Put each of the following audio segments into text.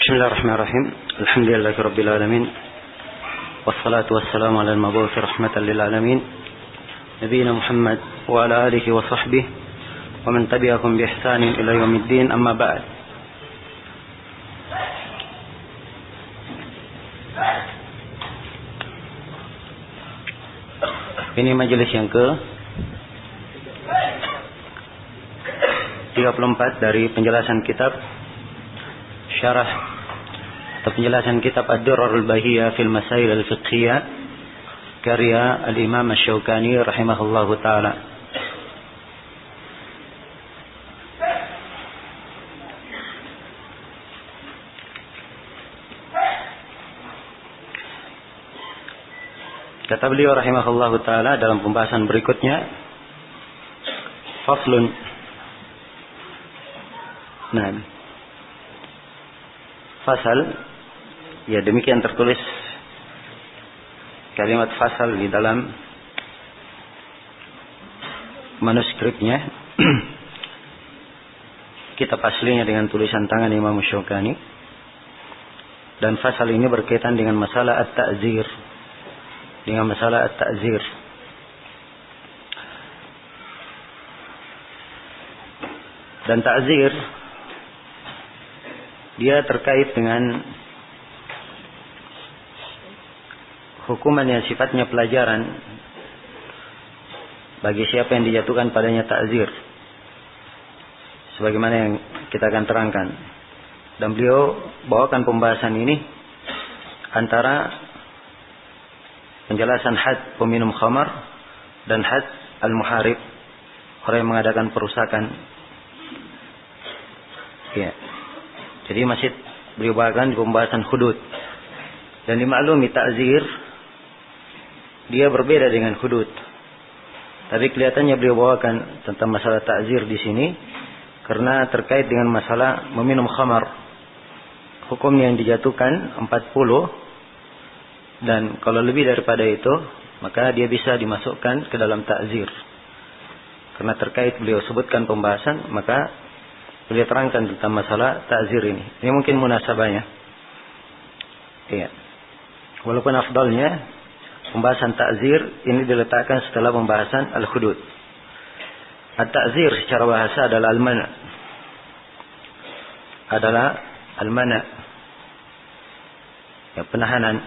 بسم الله الرحمن الرحيم الحمد لله رب العالمين والصلاة والسلام على المبعوث رحمة للعالمين نبينا محمد وعلى آله وصحبه ومن تبعهم بإحسان إلى يوم الدين أما بعد. Ini majelis yang ke 34 dari penjelasan kitab syarah atau penjelasan kitab Ad-Durrarul Bahiyah fil Masail al-Fiqhiyah karya Al-Imam Asy-Syaukani rahimahullahu taala. Kata beliau rahimahullahu taala dalam pembahasan berikutnya, faslun. Nah, fasal, ya demikian tertulis kalimat fasal di dalam manuskripnya. Kitab aslinya dengan tulisan tangan Imam Asy-Syaukani. Dan fasal ini berkaitan dengan masalah at-ta'zir. Dengan masalah at-ta'zir. Dan ta'zir dia terkait dengan hukuman yang sifatnya pelajaran bagi siapa yang dijatuhkan padanya ta'zir, sebagaimana yang kita akan terangkan. Dan beliau bawakan pembahasan ini antara penjelasan had peminum khamar dan had al-muharib, orang yang mengadakan perusakan. Ya. Jadi masih beliau bawakan di pembahasan hudud. Dan dimaklumi ta'zir dia berbeda dengan hudud. Tapi kelihatannya beliau bawakan tentang masalah ta'zir di sini karena terkait dengan masalah meminum khamar. Hukumnya yang dijatuhkan 40, dan kalau lebih daripada itu maka dia bisa dimasukkan ke dalam ta'zir. Karena terkait beliau sebutkan pembahasan, maka beliau terangkan tentang masalah ta'zir ini. Ini mungkin munasabahnya. Iya. Walaupun afdalnya pembahasan ta'zir ini diletakkan setelah pembahasan al-hudud. At-ta'zir secara bahasa adalah al-mana'. Adalah al-mana'. Ya, penahanan.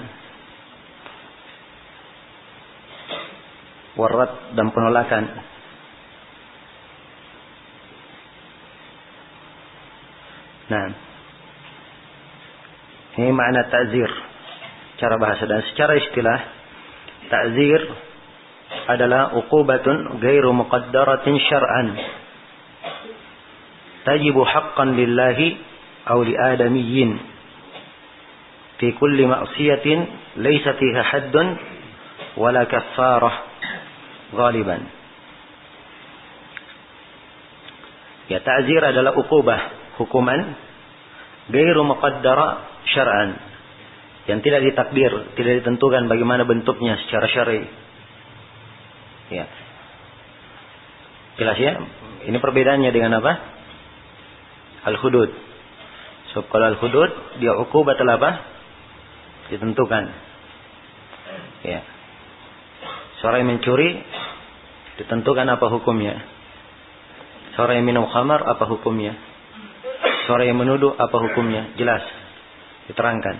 Warad dan penolakan. Nah, ini makna ta'zir secara bahasa. Dan secara istilah, ta'zir adalah uqubatun ghairu muqaddaratin syar'an tajibu haqqan lillahi aw li adamiyyin fi kulli ma'siyatin laysa fiha haddun wala kaffarah ghaliban. Ya, ta'zir adalah uqubah, hukuman ghairu muqaddara syar'an, yang tidak ditakdir, tidak ditentukan bagaimana bentuknya secara syar'i. Ya. Jelas ya? Ini perbedaannya dengan apa? Al-hudud. So, kalau al-hudud dia uqubat apa? Ditentukan. Ya. Seorang yang mencuri ditentukan apa hukumnya. Seorang yang minum khamar apa hukumnya. Seorang yang menuduh apa hukumnya, jelas diterangkan.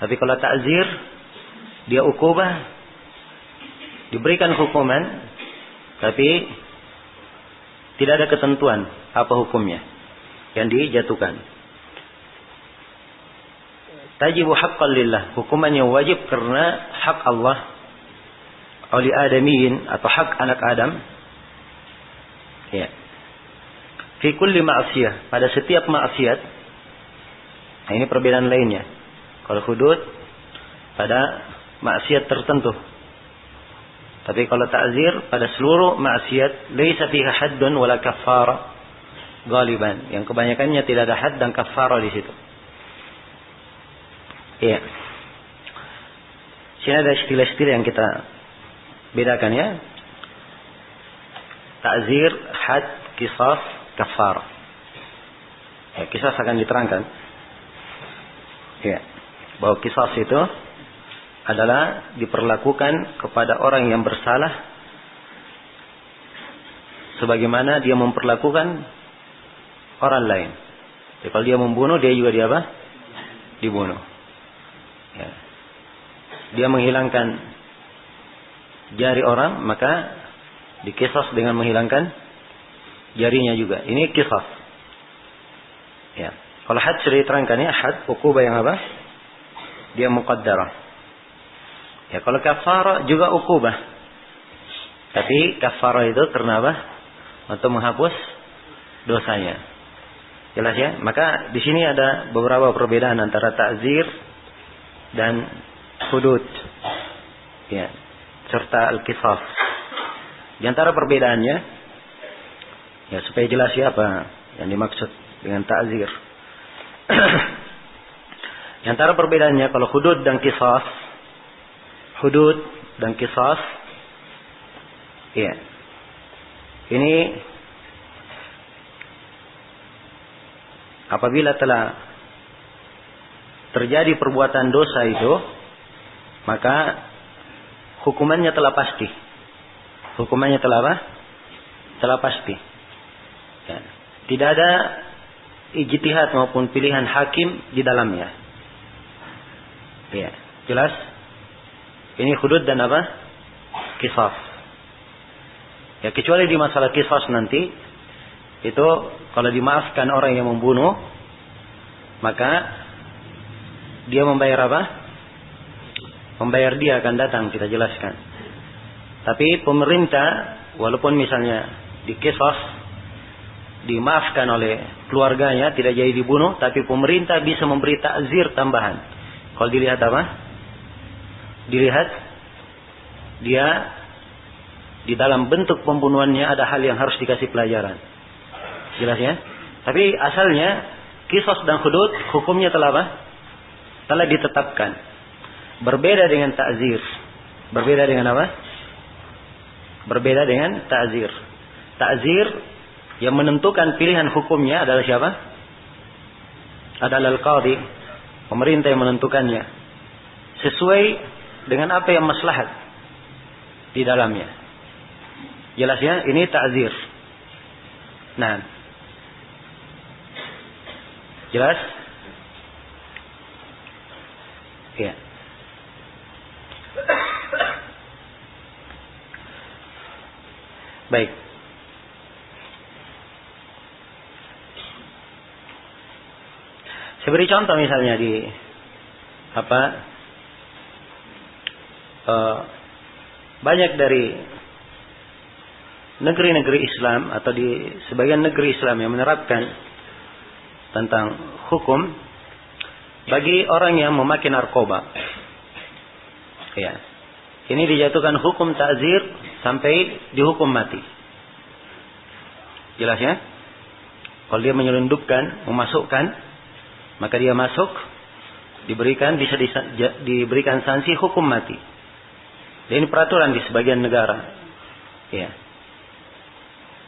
Tapi kalau ta'zir dia uqubah, diberikan hukuman tapi tidak ada ketentuan apa hukumnya yang dijatuhkan. Tajibu haqqan lillah, hukumannya wajib karena hak Allah, oli adamiyin atau hak anak Adam. Ya. Fi kulli ma'siyah, pada setiap maksiat. Nah, ini perbedaan lainnya. Kalau hudud pada maksiat tertentu. Tapi kalau ta'zir pada seluruh maksiat, laisa fiha haddun wala kaffara ghaliban. Yang kebanyakannya tidak ada had dan kaffara di situ. Iya. Sini ada istilah-istilah yang kita bedakan ya. Ta'zir, had, qisas, kaffar. Ya, kisah akan diterangkan. Ya, bahwa qisas itu adalah diperlakukan kepada orang yang bersalah sebagaimana dia memperlakukan orang lain. Jadi kalau dia membunuh, dia juga dibunuh. Ya. Dia menghilangkan jari orang, maka dikisas dengan menghilangkan jarinya juga. Ini qisas. Ya. Kalau had sudah diterangkan ya, had uqubah yang apa? Dia muqaddarah. Ya, kalau kafarah juga uqubah. Tapi kafarah itu karena apa? Untuk menghapus dosanya. Jelas ya? Maka di sini ada beberapa perbedaan antara ta'zir dan hudud. Ya, serta al-qisas. Di antara perbedaannya, ya supaya jelas ya apa yang dimaksud dengan ta'zir. Di antara perbedaannya, kalau hudud dan qisas, ya, ini apabila telah terjadi perbuatan dosa itu, maka hukumannya telah pasti. Hukumannya telah apa? Telah pasti. Ya. Tidak ada ijtihad maupun pilihan hakim di dalamnya. Ya, jelas? Ini hudud dan apa? Qisas. Ya, kecuali di masalah qisas nanti, itu kalau dimaafkan orang yang membunuh, maka dia membayar apa? Membayar dia akan datang, kita jelaskan. Tapi pemerintah, walaupun misalnya di qisas dimaafkan oleh keluarganya, tidak jadi dibunuh, tapi pemerintah bisa memberi ta'zir tambahan. Kalau dilihat apa? Dilihat dia di dalam bentuk pembunuhannya ada hal yang harus dikasih pelajaran. Jelas ya? Tapi asalnya qisas dan hudud hukumnya telah apa? Telah ditetapkan. Berbeda dengan ta'zir. Berbeda dengan apa? Berbeda dengan ta'zir. Ta'zir yang menentukan pilihan hukumnya adalah siapa? Adalah al-qadhi. Pemerintah yang menentukannya. Sesuai dengan apa yang maslahat di dalamnya. Jelas ya? Ini ta'zir. Nah. Jelas? Ya. Baik. Saya beri contoh misalnya di banyak dari negeri-negeri Islam atau di sebagian negeri Islam yang menerapkan tentang hukum bagi orang yang memakai narkoba. Ya. Ini dijatuhkan hukum ta'zir sampai dihukum mati. Jelas ya? Kalau dia menyelundupkan, memasukkan, maka dia masuk, bisa diberikan sanksi hukum mati. Dan ini peraturan di sebagian negara. Ya.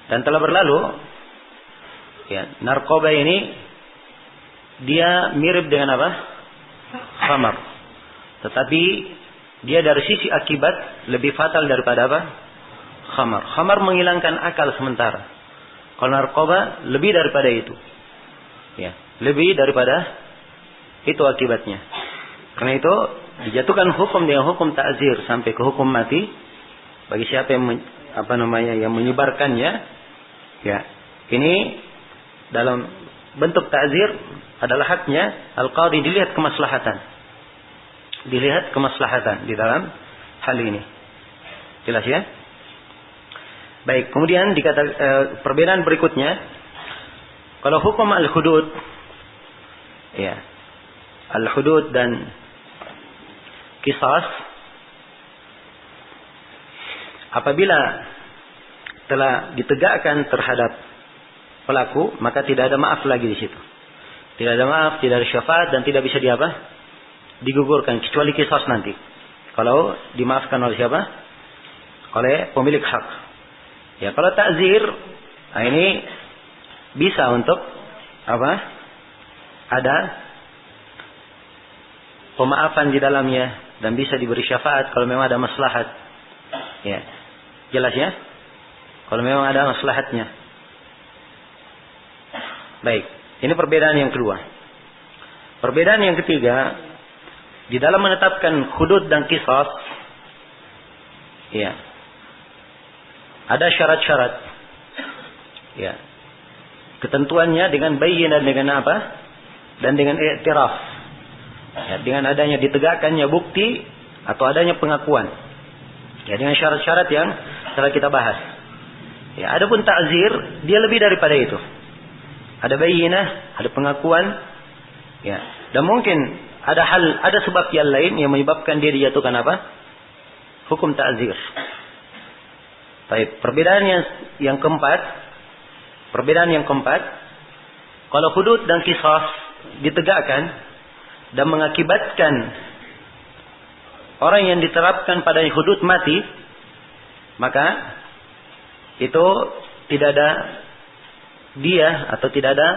Dan telah berlalu, ya, narkoba ini dia mirip dengan apa? Khamar. Tetapi dia dari sisi akibat lebih fatal daripada apa? Khamar. Khamar menghilangkan akal sementara. Kalau narkoba lebih daripada itu. Ya, lebih daripada itu akibatnya. Karena itu dijatuhkan hukum dengan hukum ta'zir sampai ke hukum mati bagi siapa yang yang menyebarkannya. Ya, ini dalam bentuk ta'zir adalah haknya al-qadhi dilihat kemaslahatan. Dilihat kemaslahatan di dalam hal ini. Jelas ya? Baik, kemudian perbedaan berikutnya, kalau hukum al-hudud, ya, al-hudud dan qisas, apabila telah ditegakkan terhadap pelaku, maka tidak ada maaf lagi di situ. Tidak ada maaf, tidak ada syafaat, dan tidak bisa digugurkan kecuali qisas nanti. Kalau dimaafkan oleh siapa? Oleh pemilik hak. Ya, kalau ta'zir, nah ini bisa untuk apa? Ada pemaafan di dalamnya dan bisa diberi syafaat kalau memang ada maslahat. Ya. Jelas ya? Kalau memang ada maslahatnya. Baik, ini perbedaan yang kedua. Perbedaan yang ketiga, di dalam menetapkan hudud dan qisas, ya, ada syarat-syarat. Ya. Ketentuannya dengan bayyin dan dengan apa? Dan dengan i'tiraf. Ya, dengan adanya ditegakkannya bukti atau adanya pengakuan. Ya, dengan syarat-syarat yang telah kita bahas. Ya, adapun ta'zir, dia lebih daripada itu. Ada bayyinah, ada pengakuan, ya. Dan mungkin ada sebab yang lain yang menyebabkan dia dijatuhkan apa? Hukum ta'zir. Baik, perbedaan yang keempat, kalau hudud dan qisas ditegakkan dan mengakibatkan orang yang diterapkan pada hudud mati, maka itu tidak ada dia atau tidak ada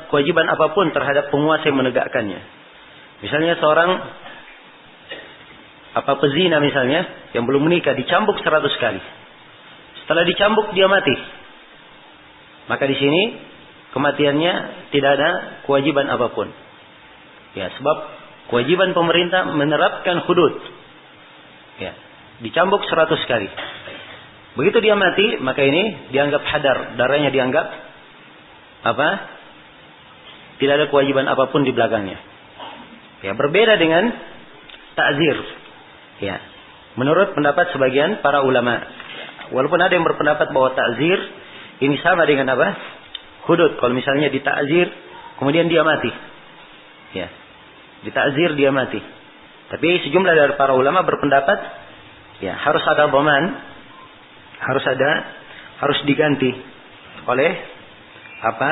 kewajiban apapun terhadap penguasa yang menegakkannya. Misalnya seorang pezina misalnya yang belum menikah dicambuk 100 kali. Setelah dicambuk dia mati. Maka di sini kematiannya tidak ada kewajiban apapun. Ya, sebab kewajiban pemerintah menerapkan hudud. Ya, dicambuk 100 kali. Begitu dia mati, maka ini dianggap hadar, darahnya dianggap apa? Tidak ada kewajiban apapun di belakangnya. Ya, berbeda dengan ta'zir. Ya. Menurut pendapat sebagian para ulama, walaupun ada yang berpendapat bahwa ta'zir ini sama dengan apa? Hudud. Kalau misalnya dita'zir kemudian dia mati. Ya. Dita'zir dia mati. Tapi sejumlah dari para ulama berpendapat ya, harus ada dhaman, harus diganti oleh apa?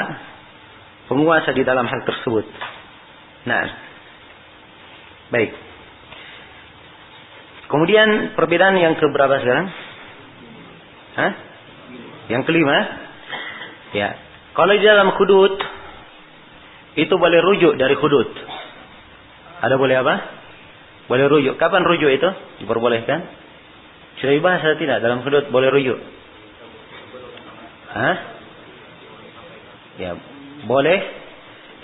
Penguasa di dalam hal tersebut. Nah, baik. Kemudian perbedaan yang keberapa sekarang? Yang kelima. Ya. Kalau di dalam hudud itu boleh rujuk dari hudud. Ada boleh apa? Boleh rujuk. Kapan rujuk itu? Diperbolehkan? Sudah dibahas atau tidak dalam hudud boleh rujuk? Ya, boleh.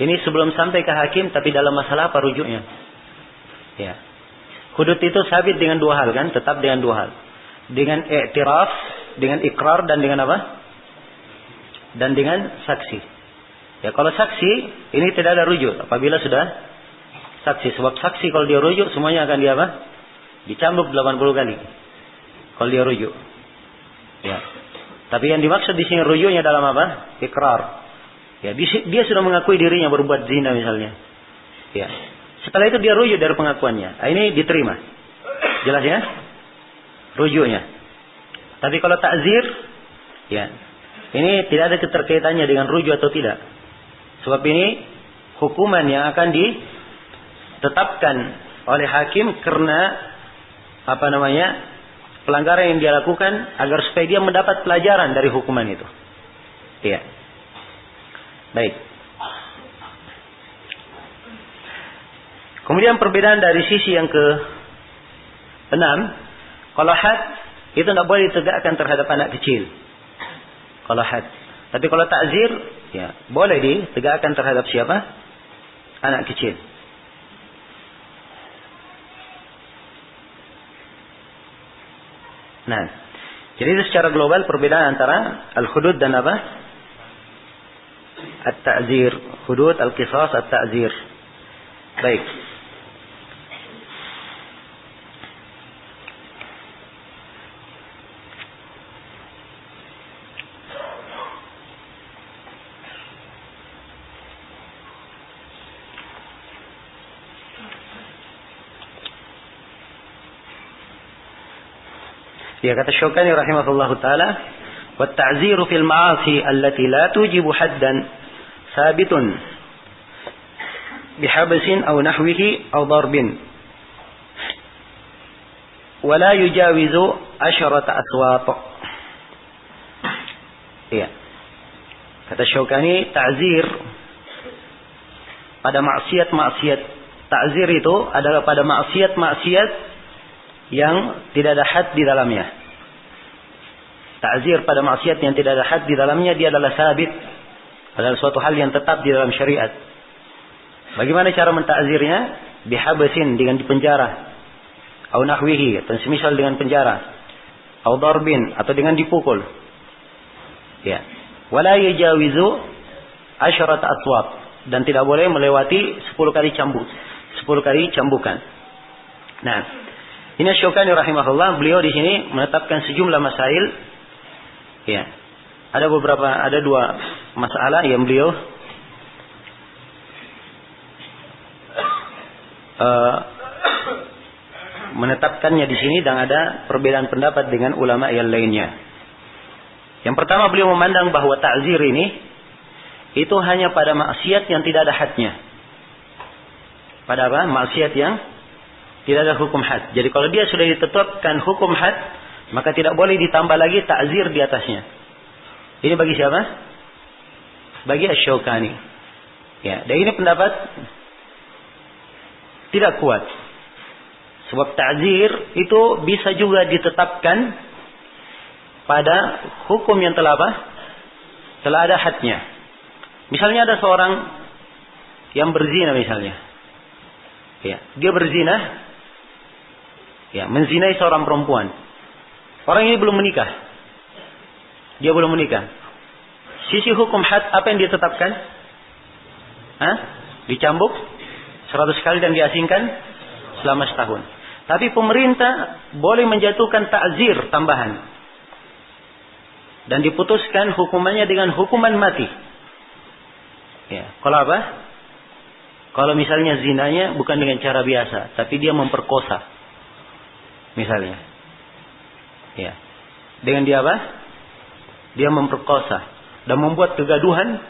Ini sebelum sampai ke hakim, tapi dalam masalah apa rujuknya? Ya. Hudud itu sabit dengan dua hal kan? Tetap dengan dua hal. Dengan i'tiraf, dengan ikrar, dan dengan apa? Dan dengan saksi. Ya, kalau saksi, ini tidak ada rujuk. Apabila sudah saksi. Sebab saksi kalau dia rujuk, semuanya akan dia apa? Dicambuk 80 kali. Kalau dia rujuk. Ya. Tapi yang dimaksud di sini rujuknya dalam apa? Ikrar. Ya, dia sudah mengakui dirinya berbuat zina misalnya. Ya. Setelah itu dia rujuk dari pengakuannya. Ini diterima. Jelas ya? Rujuknya. Tapi kalau ta'zir, ya, ini tidak ada keterkaitannya dengan rujuk atau tidak. Sebab ini hukuman yang akan ditetapkan oleh hakim karena pelanggaran yang dia lakukan agar supaya dia mendapat pelajaran dari hukuman itu. Iya. Baik. Kemudian perbedaan dari sisi yang ke-6, kalau had itu tidak boleh ditegakkan terhadap anak kecil. Kalau had. Tapi kalau ta'zir, ya boleh ditegakkan terhadap siapa? Anak kecil. Nah, jadi itu secara global perbedaan antara al-hudud dan apa? At-ta'zir. Hudud, al-qisas, at-ta'zir. Baik. Ya, kata Syukani rahimahullahu ta'ala, wa ta'ziru fil ma'asi allati la tujibu haddan sabitun bihabsin aw nahwihi aw darbin wa la yujawizu 10 aswat. Ya. Kata Syukani, ta'zir pada maksiat-maksiat ta'zir itu adalah pada maksiat-maksiat yang tidak ada had di dalamnya. Ta'zir pada maksiat yang tidak ada had di dalamnya, dia adalah sabit, adalah suatu hal yang tetap di dalam syariat. Bagaimana cara mentakzirnya? Bihabasin, dengan dipenjara, au nahwihi, atau semisal dengan penjara, au darbin, atau dengan dipukul. Ya. Wala yajawizu asyarat atwab, dan tidak boleh melewati 10 kali cambuk, 10 kali cambukan. Nah, ini Asy-Syaukani rahimahullah, beliau di sini menetapkan sejumlah masail. Ya. Ada 2 masalah yang beliau menetapkannya di sini, dan ada perbedaan pendapat dengan ulama yang lainnya. Yang pertama, beliau memandang bahwa ta'zir ini itu hanya pada maksiat yang tidak ada hadnya. Pada apa? Maksiat yang tidak ada hukum had. Jadi kalau dia sudah ditetapkan hukum had, maka tidak boleh ditambah lagi ta'zir di atasnya. Ini bagi siapa? Bagi Asy-Syaukani. Ya, dan ini pendapat tidak kuat. Sebab ta'zir itu bisa juga ditetapkan pada hukum yang telah apa? Telah ada hadnya. Misalnya ada seorang yang berzina misalnya. Ya, dia berzina. Ya, menzinai seorang perempuan. Orang ini belum menikah. Dia belum menikah. Sisi hukum had apa yang ditetapkan? Dicambuk 100 kali dan diasingkan selama setahun. Tapi pemerintah boleh menjatuhkan ta'zir tambahan. Dan diputuskan hukumannya dengan hukuman mati. Ya, kalau apa? Kalau misalnya zinanya bukan dengan cara biasa, tapi dia memperkosa. Misalnya. Ya. Dengan dia apa? Dia memperkosa dan membuat kegaduhan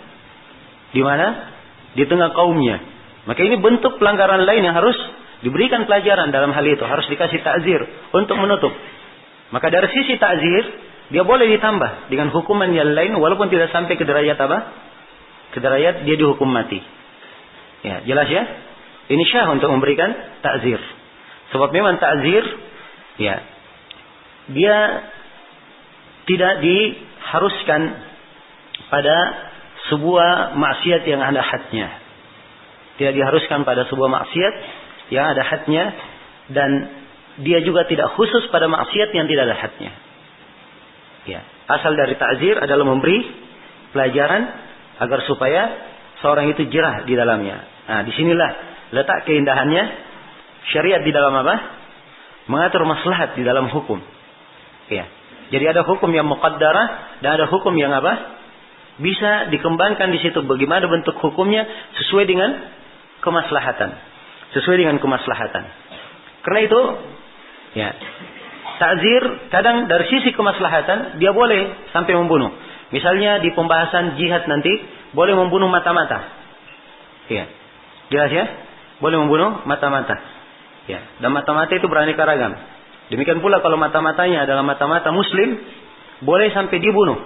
di mana? Di tengah kaumnya. Maka ini bentuk pelanggaran lain yang harus diberikan pelajaran dalam hal itu, harus dikasih ta'zir untuk menutup. Maka dari sisi ta'zir, dia boleh ditambah dengan hukuman yang lain walaupun tidak sampai ke derajat apa? Ke derajat dia dihukum mati. Ya, jelas ya? Ini syah untuk memberikan ta'zir. Sebab memang ta'zir, ya, dia tidak diharuskan pada sebuah maksiat yang ada hadnya. Tidak diharuskan pada sebuah maksiat yang ada hadnya, dan dia juga tidak khusus pada maksiat yang tidak ada hadnya. Ya, asal dari ta'zir adalah memberi pelajaran agar supaya seorang itu jerah di dalamnya. Nah, disinilah letak keindahannya syariat di dalam apa? Mengatur maslahat di dalam hukum. Ya. Jadi ada hukum yang muqaddarah dan ada hukum yang apa? Bisa dikembangkan di situ bagaimana bentuk hukumnya sesuai dengan kemaslahatan. Sesuai dengan kemaslahatan. Karena itu, ya, ta'zir kadang dari sisi kemaslahatan dia boleh sampai membunuh. Misalnya di pembahasan jihad nanti boleh membunuh mata-mata. Ya. Jelas ya? Boleh membunuh mata-mata. Ya. Dan mata-mata itu beraneka ragam. Demikian pula kalau mata-matanya adalah mata-mata muslim, boleh sampai dibunuh.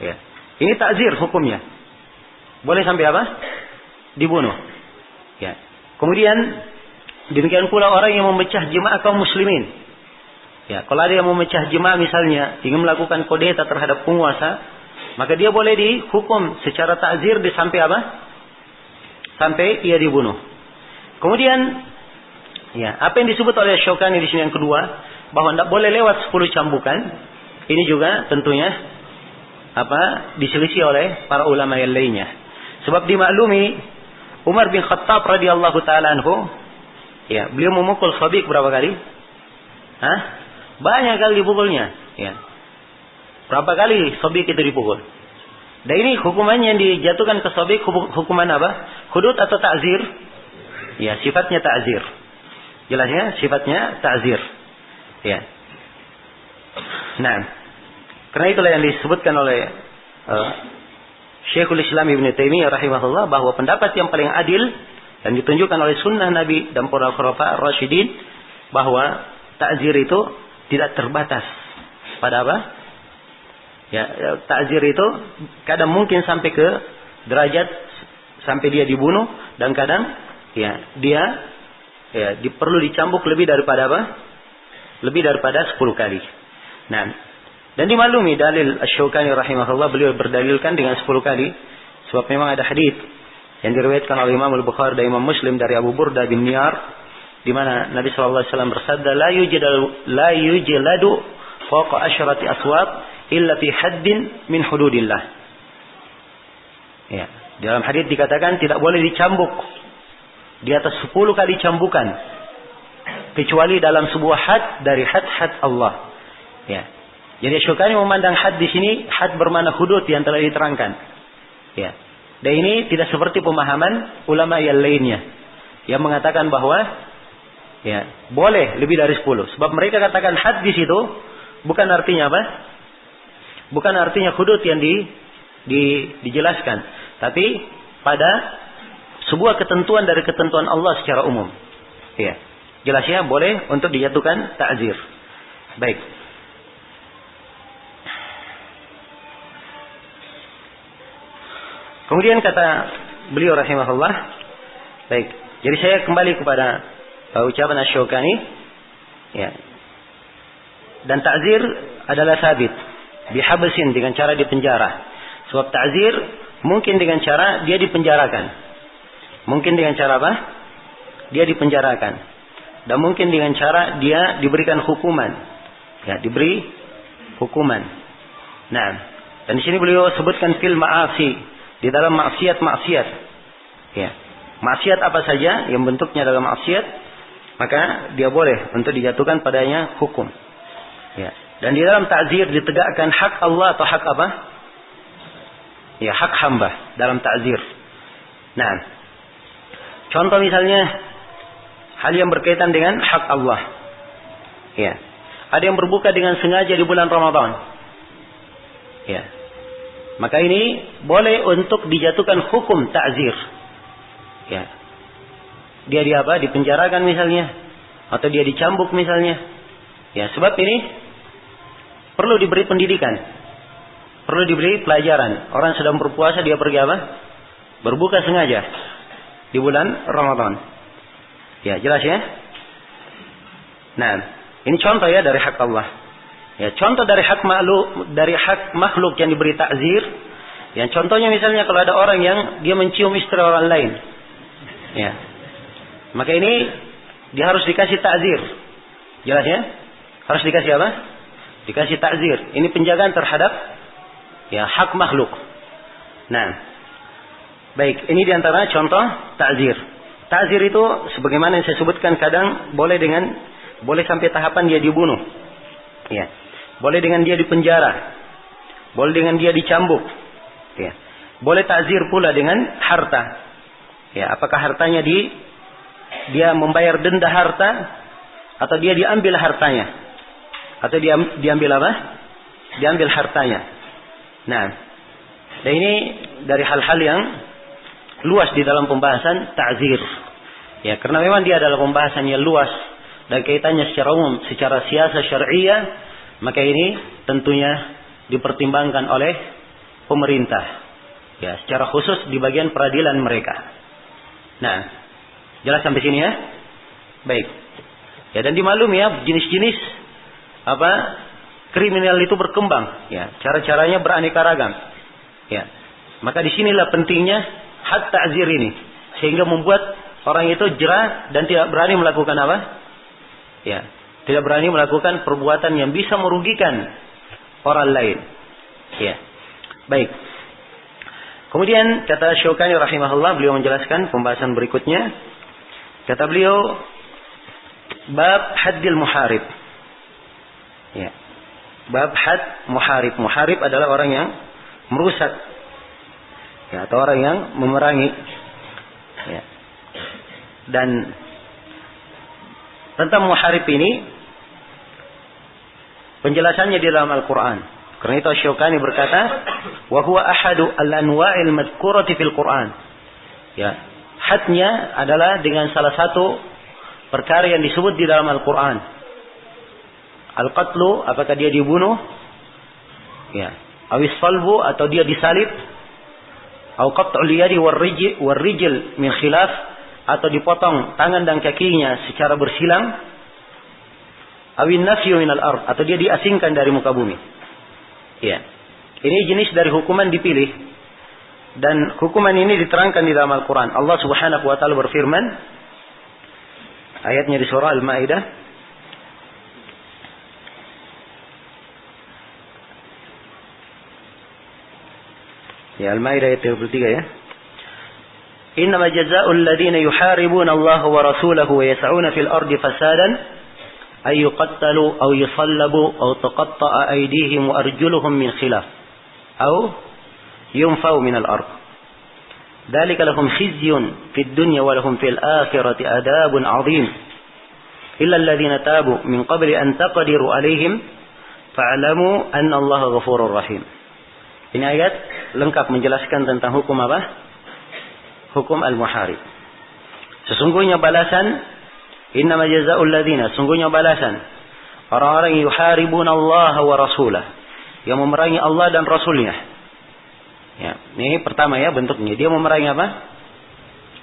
Ya. Ini ta'zir hukumnya. Boleh sampai apa? Dibunuh. Ya. Kemudian demikian pula orang yang memecah jemaah kaum muslimin. Ya, kalau ada yang memecah jemaah misalnya ingin melakukan kudeta terhadap penguasa, maka dia boleh dihukum secara ta'zir di sampai apa? Sampai ia dibunuh. Kemudian, ya, apa yang disebut oleh Syaukani di sini yang kedua, bahwa tidak boleh lewat 10 cambukan. Ini juga tentunya apa? Diselisih oleh para ulama yang lainnya. Sebab dimaklumi Umar bin Khattab radhiyallahu taala anhu, ya, beliau memukul Sabiq berapa kali? Banyak kali dipukulnya, ya. Berapa kali Sabiq itu dipukul? Dan ini hukumannya yang dijatuhkan ke Sabiq hukuman apa? Hudud atau ta'zir? Ya, sifatnya ta'zir. Jelasnya sifatnya ta'zir. Ya. Nah, karena itulah yang disebutkan oleh Syekhul Islam Ibnu Taimiyah rahimahullah bahwa pendapat yang paling adil dan ditunjukkan oleh sunnah Nabi dan para khulafa Rasyidin bahwa ta'zir itu tidak terbatas pada apa? Ya, ta'zir itu kadang mungkin sampai ke derajat sampai dia dibunuh, dan kadang dia perlu dicambuk lebih daripada apa? Lebih daripada 10 kali. Nah, dan dimaklumi dalil Asy-Syaukani rahimahullah, beliau berdalilkan dengan 10 kali sebab memang ada hadis yang diriwayatkan oleh Imam Al-Bukhari dan Imam Muslim dari Abu Burda bin Niyar, di mana Nabi sallallahu alaihi wasallam bersabda, la yujladu fawqa asyrati aswab illa fi haddin min hududillah. Ya, dalam hadis dikatakan tidak boleh dicambuk di atas 10 kali cambukan kecuali dalam sebuah had dari had-had Allah. Ya. Jadi Syaukani memandang had di sini, had bermakna hudud yang telah diterangkan. Ya. Dan ini tidak seperti pemahaman ulama yang lainnya yang mengatakan bahwa boleh lebih dari 10. Sebab mereka katakan had di situ bukan artinya apa? Bukan artinya hudud yang dijelaskan, tapi pada sebuah ketentuan dari ketentuan Allah secara umum. Ya. Jelas ya, boleh untuk dijatuhkan ta'zir. Baik. Kemudian kata beliau rahimahullah, baik. Jadi saya kembali kepada ucapan Asy-Syaukani, ya. Dan ta'zir adalah sabit, bihabsin, dengan cara dipenjara. Sebab ta'zir mungkin dengan cara dia dipenjarakan. Mungkin dengan cara apa? Dia dipenjarakan. Dan mungkin dengan cara dia diberikan hukuman. Ya, diberi hukuman. Nah, dan di sini beliau sebutkan fil ma'asi, di dalam maksiat-maksiat. Ya. Maksiat apa saja yang bentuknya dalam maksiat, maka dia boleh untuk dijatuhkan padanya hukum. Ya. Dan di dalam ta'zir ditegakkan hak Allah atau hak apa? Ya, hak hamba dalam ta'zir. Nah, contoh misalnya hal yang berkaitan dengan hak Allah. Ya. Ada yang berbuka dengan sengaja di bulan Ramadan. Ya. Maka ini boleh untuk dijatuhkan hukum ta'zir. Ya. Dia apa? Dipenjarakan misalnya, atau dia dicambuk misalnya. Ya, sebab ini perlu diberi pendidikan. Perlu diberi pelajaran. Orang sedang berpuasa dia pergi apa? Berbuka sengaja di bulan Ramadan. Ya, jelas ya. Nah, ini contoh ya dari hak Allah. Ya, contoh dari hak makhluk yang diberi ta'zir. Yang contohnya misalnya kalau ada orang yang dia mencium istri orang lain. Ya. Maka ini dia harus dikasih ta'zir. Jelas ya? Harus dikasih apa? Dikasih ta'zir. Ini penjagaan terhadap hak makhluk. Nah, baik, ini diantara contoh ta'zir. Ta'zir itu sebagaimana yang saya sebutkan, kadang boleh sampai tahapan dia dibunuh. Ya. Boleh dengan dia dipenjara. Boleh dengan dia dicambuk. Ya. Boleh ta'zir pula dengan harta. Ya, apakah hartanya dia membayar denda harta atau dia diambil hartanya? Atau dia diambil apa? Diambil hartanya. Nah, dan ini dari hal-hal yang luas di dalam pembahasan ta'zir. Ya, karena memang dia adalah pembahasan yang luas dan kaitannya secara umum, secara siasah syariah, maka ini tentunya dipertimbangkan oleh pemerintah. Ya, secara khusus di bagian peradilan mereka. Nah, jelas sampai sini ya? Baik. Ya, dan dimaklumi ya, jenis-jenis kriminal itu berkembang. Ya, cara-caranya beraneka ragam. Ya. Maka disinilah pentingnya had ta'zir ini, sehingga membuat orang itu jera dan tidak berani melakukan apa? Ya, tidak berani melakukan perbuatan yang bisa merugikan orang lain. Ya. Baik. Kemudian kata Syaukani rahimahullah, beliau menjelaskan pembahasan berikutnya. Kata beliau, bab haddil muharib. Ya. Bab had muharib. Muharib adalah orang yang merusak. Ya, atau orang yang memerangi. Ya. Dan tentang muharib ini penjelasannya di dalam Al-Quran. Karena itu Syaukani berkata, wa huwa ahadu al-anwa'il madhkurati fil Quran. Ya, hadnya adalah dengan salah satu perkara yang disebut di dalam Al-Quran. Al-qatlu, apakah dia dibunuh? Ya, awis salbu, atau dia disalib? Au qat'ul yadi war rijl min khilaf, atau dipotong tangan dan kakinya secara bersilang, awin nafyu minal ard, atau dia diasingkan dari muka bumi. Ya. Ini jenis dari hukuman dipilih, dan hukuman ini diterangkan di dalam Al-Quran. Allah Subhanahu wa Ta'ala berfirman, ayatnya di surah Al-Maidah, ya, Al-Maidah ayat 33 ya. Innama jazaa'ul ladzina yuharibuna Allah wa rasulahu wa yas'una fil ardi fasadan ay yuqattalu aw yusallabu aw taqatta'a aydihim wa arjuluhum min khilaf aw yunfaw min al-ard. Dzalika lahum khizyun fid dunya wa lahum fil akhirati adabun 'adzim. Illa alladhina tabu min qabli an taqdiru 'alaihim fa'lamu anna Allah ghafurur rahim. Ini ayat lengkap menjelaskan tentang hukum apa? Hukum al-muharib. Sesungguhnya balasan, innama jazaa'ul ladzina, sungguhnya balasan orang-orang yang yuharibuna Allah wa rasulah, yang memerangi Allah dan Rasulnya. Ya, ini pertama ya bentuknya. Dia memerangi apa?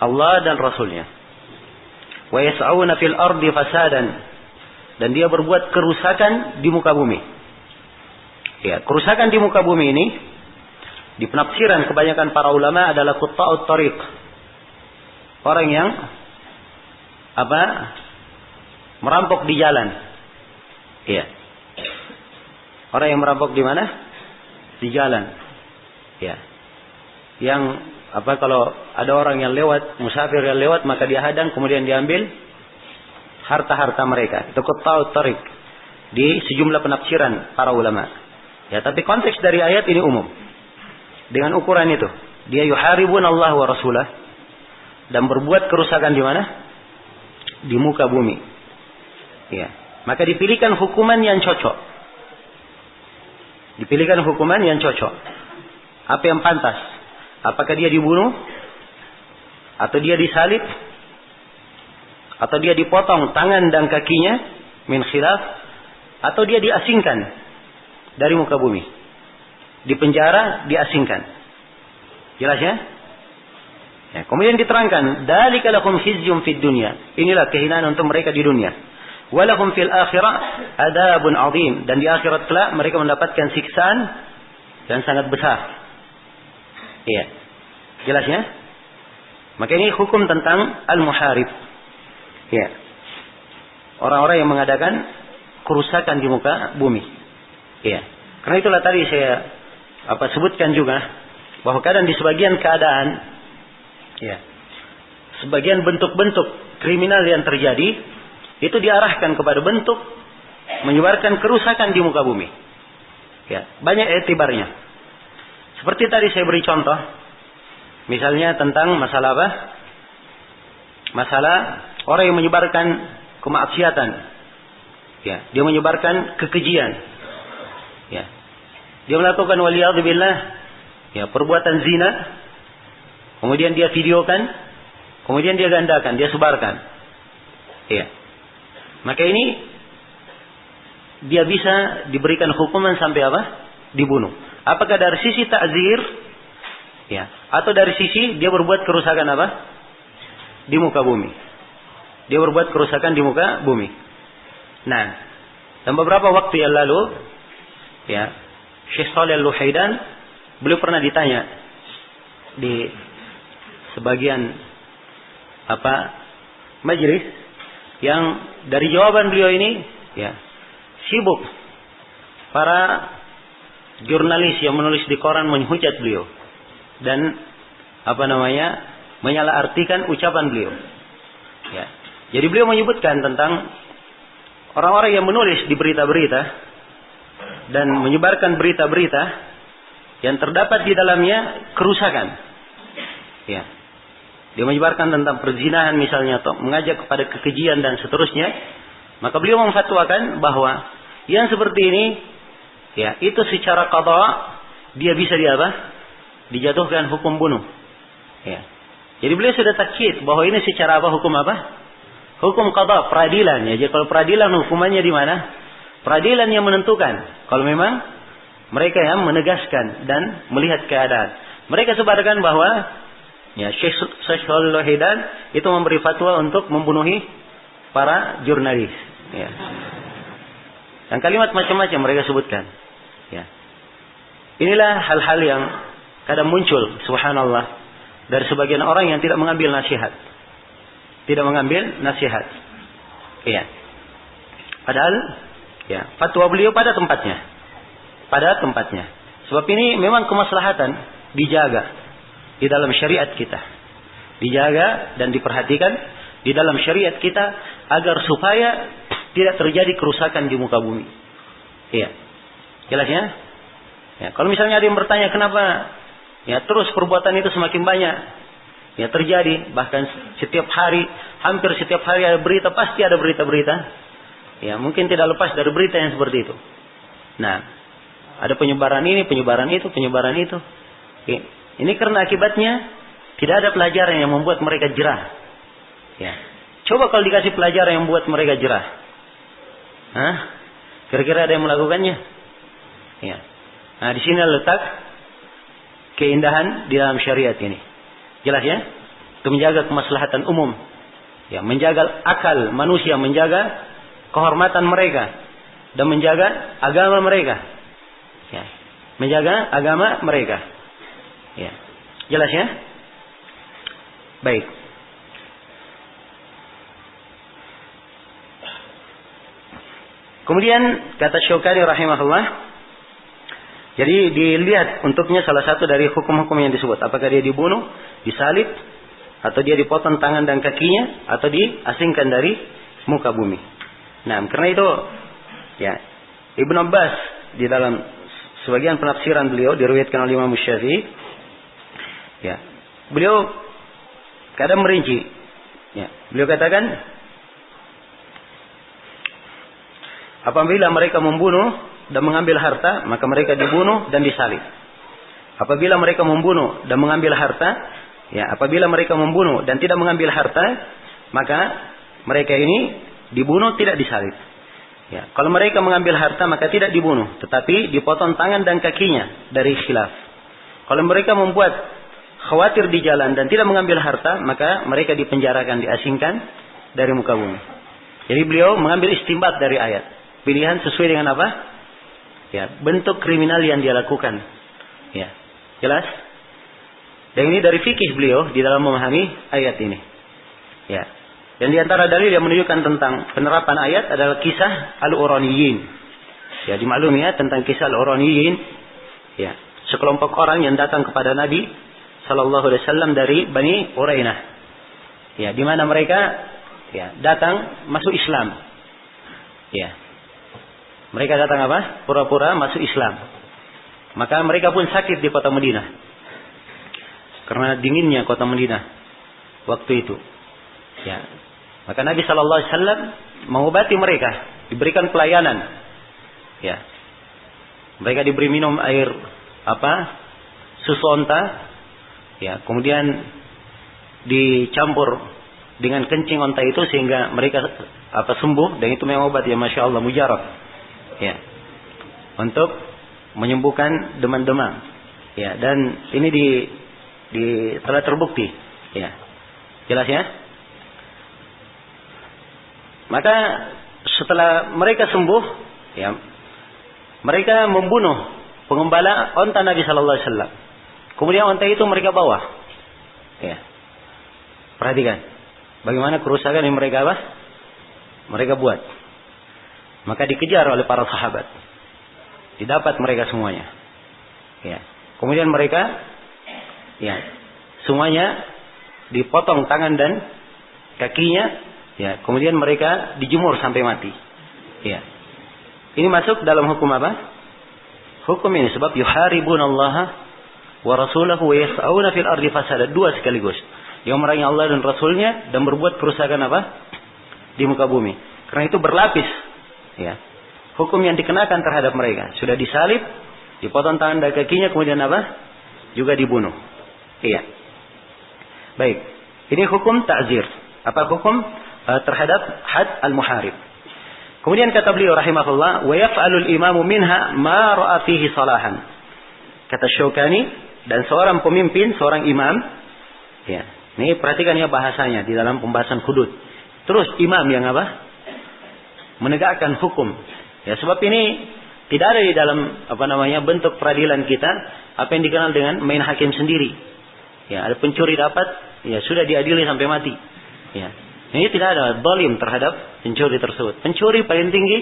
Allah dan Rasulnya. Wa yas'auna fil ardi fasadan, dan dia berbuat kerusakan di muka bumi. Ya, kerusakan di muka bumi ini di penafsiran kebanyakan para ulama adalah qutta'ut tariq. Orang yang apa? Merampok di jalan. Iya. Orang yang merampok di mana? Di jalan. Ya. Yang apa, kalau ada orang yang lewat, musafir yang lewat, maka dia hadang kemudian diambil harta-harta mereka. Itu qutta'ut tariq di sejumlah penafsiran para ulama. Ya, tapi konteks dari ayat ini umum. Dengan ukuran itu, dia yuharibun Allah wa rasulah, dan berbuat kerusakan di mana? Di muka bumi. Ya, maka dipilihkan hukuman yang cocok. Dipilihkan hukuman yang cocok. Apa yang pantas? Apakah dia dibunuh? Atau dia disalib? Atau dia dipotong tangan dan kakinya min khilaf? Atau dia diasingkan dari muka bumi? Di penjara, diasingkan. Jelas ya? Ya, kemudian diterangkan, dzalika lahum khizyun fid dunya. Inilah kehinaan untuk mereka di dunia. Wa lahum fil akhirah adabun 'adzim, dan di akhirat kelak mereka mendapatkan siksaan yang sangat besar. Iya. Jelas ya? Maka ini hukum tentang al-muharib. Ya. Orang-orang yang mengadakan kerusakan di muka bumi. Iya. Karena itulah tadi saya sebutkan juga bahwa kadang di sebagian keadaan, ya, sebagian bentuk-bentuk kriminal yang terjadi itu diarahkan kepada bentuk menyebarkan kerusakan di muka bumi. Ya, banyak etibarnya. Seperti tadi saya beri contoh, misalnya tentang masalah apa? Masalah orang yang menyebarkan kemaksiatan. Ya, dia menyebarkan kekejian. Ya. Dia melakukan waliyadzubillah, ya, perbuatan zina, kemudian dia videokan, kemudian dia gandakan, dia sebarkan. Ya. Maka ini dia bisa diberikan hukuman sampai apa? Dibunuh. Apakah dari sisi ta'zir, ya, atau dari sisi dia berbuat kerusakan apa? Di muka bumi. Dia berbuat kerusakan di muka bumi. Nah, dan beberapa waktu yang lalu, ya, Syekh Shalih Al-Luhaidan, beliau pernah ditanya di sebagian majelis, yang dari jawaban beliau ini, ya, sibuk para jurnalis yang menulis di koran menghujat beliau dan menyalahartikan ucapan beliau. Ya. Jadi beliau menyebutkan tentang orang-orang yang menulis di berita-berita dan menyebarkan berita-berita yang terdapat di dalamnya kerusakan. Ya. Dia menyebarkan tentang perzinahan misalnya, atau mengajak kepada kekejian dan seterusnya. Maka beliau memfatwakan bahwa yang seperti ini, ya, itu secara qada dia bisa dijatuhkan hukum bunuh. Ya. Jadi beliau sudah takkid bahwa ini secara hukum Hukum qada, peradilan. Ya. Jadi kalau peradilan hukumannya di mana? Peradilan yang menentukan. Kalau memang mereka yang menegaskan dan melihat keadaan. Mereka sebarkan bahwa Ya, Syekh Shalih Al-Hidan itu memberi fatwa untuk membunuhi para jurnalis. Ya. Dan kalimat macam-macam mereka sebutkan. Ya. Inilah hal-hal yang kadang muncul, subhanallah, dari sebagian orang yang tidak mengambil nasihat. Tidak mengambil nasihat. Iya. Padahal, ya, fatwa beliau pada tempatnya. Pada tempatnya. Sebab ini memang kemaslahatan dijaga di dalam syariat kita. Dijaga dan diperhatikan di dalam syariat kita agar supaya tidak terjadi kerusakan di muka bumi. Iya. Jelas ya? Ya, kalau misalnya ada yang bertanya kenapa ya terus perbuatan itu semakin banyak ya terjadi, bahkan setiap hari, hampir setiap hari ada berita, pasti ada berita-berita. Ya, mungkin tidak lepas dari berita yang seperti itu. Nah, ada penyebaran ini, penyebaran itu, penyebaran itu. Ya. Ini karena akibatnya tidak ada pelajaran yang membuat mereka jerah. Ya. Coba kalau dikasih pelajaran yang membuat mereka jerah. Hah? Kira-kira ada yang melakukannya? Ya. Nah, di sini letak keindahan di dalam syariat ini. Jelas ya? Itu menjaga kemaslahatan umum. Ya, menjaga akal manusia, menjaga kehormatan mereka dan menjaga agama mereka. Ya. Menjaga agama mereka. Ya. Jelas ya? Baik. Kemudian kata Syaukani rahimahullah, jadi dilihat untuknya salah satu dari hukum-hukum yang disebut, apakah dia dibunuh, disalib, atau dia dipotong tangan dan kakinya, atau diasingkan dari muka bumi. Nah, karena itu ya Ibnu Abbas di dalam sebagian penafsiran beliau diriwayatkan oleh Imam Syafi'i. Ya, beliau kadang merinci. Ya, beliau katakan, apabila mereka membunuh dan mengambil harta, maka mereka dibunuh dan disalib. Apabila mereka membunuh dan mengambil harta, ya, apabila mereka membunuh dan tidak mengambil harta, maka mereka ini dibunuh, tidak disalib. Ya, kalau mereka mengambil harta maka tidak dibunuh, tetapi dipotong tangan dan kakinya dari khilaf. Kalau mereka membuat khawatir di jalan dan tidak mengambil harta, maka mereka dipenjarakan, diasingkan dari muka bumi. Jadi beliau mengambil istinbat dari ayat. Pilihan sesuai dengan apa? Ya, bentuk kriminal yang dia lakukan. Ya, jelas? Dan ini dari fikih beliau di dalam memahami ayat ini. Ya. Dan di antara dalil yang menunjukkan tentang penerapan ayat adalah kisah Al-Uraniyin. Ya, dimaklumi ya tentang kisah Al-Uraniyin. Ya, sekelompok orang yang datang kepada Nabi Sallallahu Alaihi Wasallam dari Bani Urainah. Ya, di mana mereka ya datang masuk Islam. Ya, mereka datang apa? Pura-pura masuk Islam. Maka mereka pun sakit di kota Madinah karena dinginnya kota Madinah waktu itu. Ya, maka Nabi Sallallahu Alaihi Wasallam mengobati mereka, diberikan pelayanan. Ya, mereka diberi minum air susu onta. Ya, kemudian dicampur dengan kencing onta itu sehingga mereka sembuh, dan itu memang obat ya, masya Allah, mujarab. Ya, untuk menyembuhkan demam-demam. Ya, dan ini telah terbukti. Ya, jelas ya. Maka setelah mereka sembuh, ya, mereka membunuh pengembala onta Nabi Sallallahu Alaihi Wasallam. Kemudian onta itu mereka bawa. Ya. Perhatikan. Bagaimana kerusakan yang mereka mereka buat. Maka dikejar oleh para sahabat. Didapat mereka semuanya. Ya. Kemudian mereka ya, semuanya dipotong tangan dan kakinya. Ya. Kemudian mereka dijemur sampai mati. Ya. Ini masuk dalam hukum apa? Hukum ini sebab yuharibunallaha wa rasulahu wa yas'auna fil ardi fasada, dua sekaligus. Yang memerangi Allah dan Rasulnya dan berbuat kerusakan apa? Di muka bumi. Karena itu berlapis. Ya. Hukum yang dikenakan terhadap mereka. Sudah disalib, dipotong tangan dan kakinya, kemudian apa? Juga dibunuh. Iya. Baik. Ini hukum ta'zir. Apa hukum terhadap had al-muharib? Kemudian kata beliau rahimahullah, wa yaf'alul imamu minha ma ra'a fihi salahan. Kata Syaukani, dan seorang pemimpin, seorang imam, Ya. Ini perhatikan ya bahasanya di dalam pembahasan hudud. Terus imam yang apa? Menegakkan hukum. Ya, sebab ini tidak ada di dalam bentuk peradilan kita apa yang dikenal dengan main hakim sendiri. Ya, ada pencuri dapat, ya sudah diadili sampai mati. Ya. Ini tidak ada zalim terhadap pencuri tersebut. Pencuri paling tinggi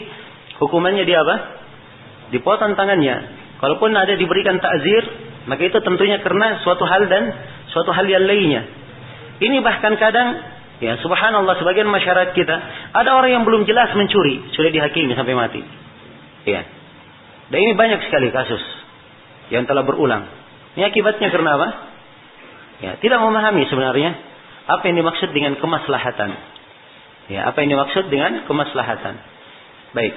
hukumannya dia apa? Dipotong tangannya. Kalaupun ada diberikan takzir, maka itu tentunya karena suatu hal dan suatu hal yang lainnya. Ini bahkan kadang, ya subhanallah, sebagian masyarakat kita ada orang yang belum jelas mencuri, sudah dihakimi sampai mati. Ya. Dan ini banyak sekali kasus yang telah berulang. Ini akibatnya karena apa? Ya, tidak memahami sebenarnya apa yang dimaksud dengan kemaslahatan. Ya, apa yang dimaksud dengan kemaslahatan. Baik.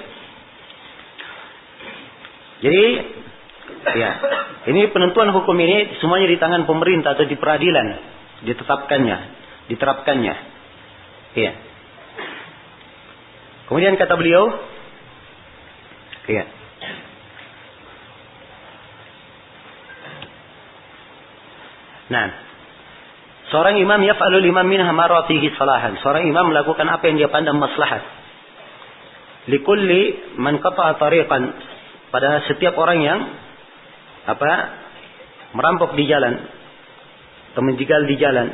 Jadi, ya, ini penentuan hukum ini semuanya di tangan pemerintah atau di peradilan, diterapkannya. Iya. Kemudian kata beliau, iya. Nah, seorang imam yaf'alul imam minha ma ra'atihi salahan. Seorang imam melakukan apa yang dia pandang maslahat. Likulli man qata'a tariqan, pada setiap orang yang merampok di jalan atau menjegal di jalan,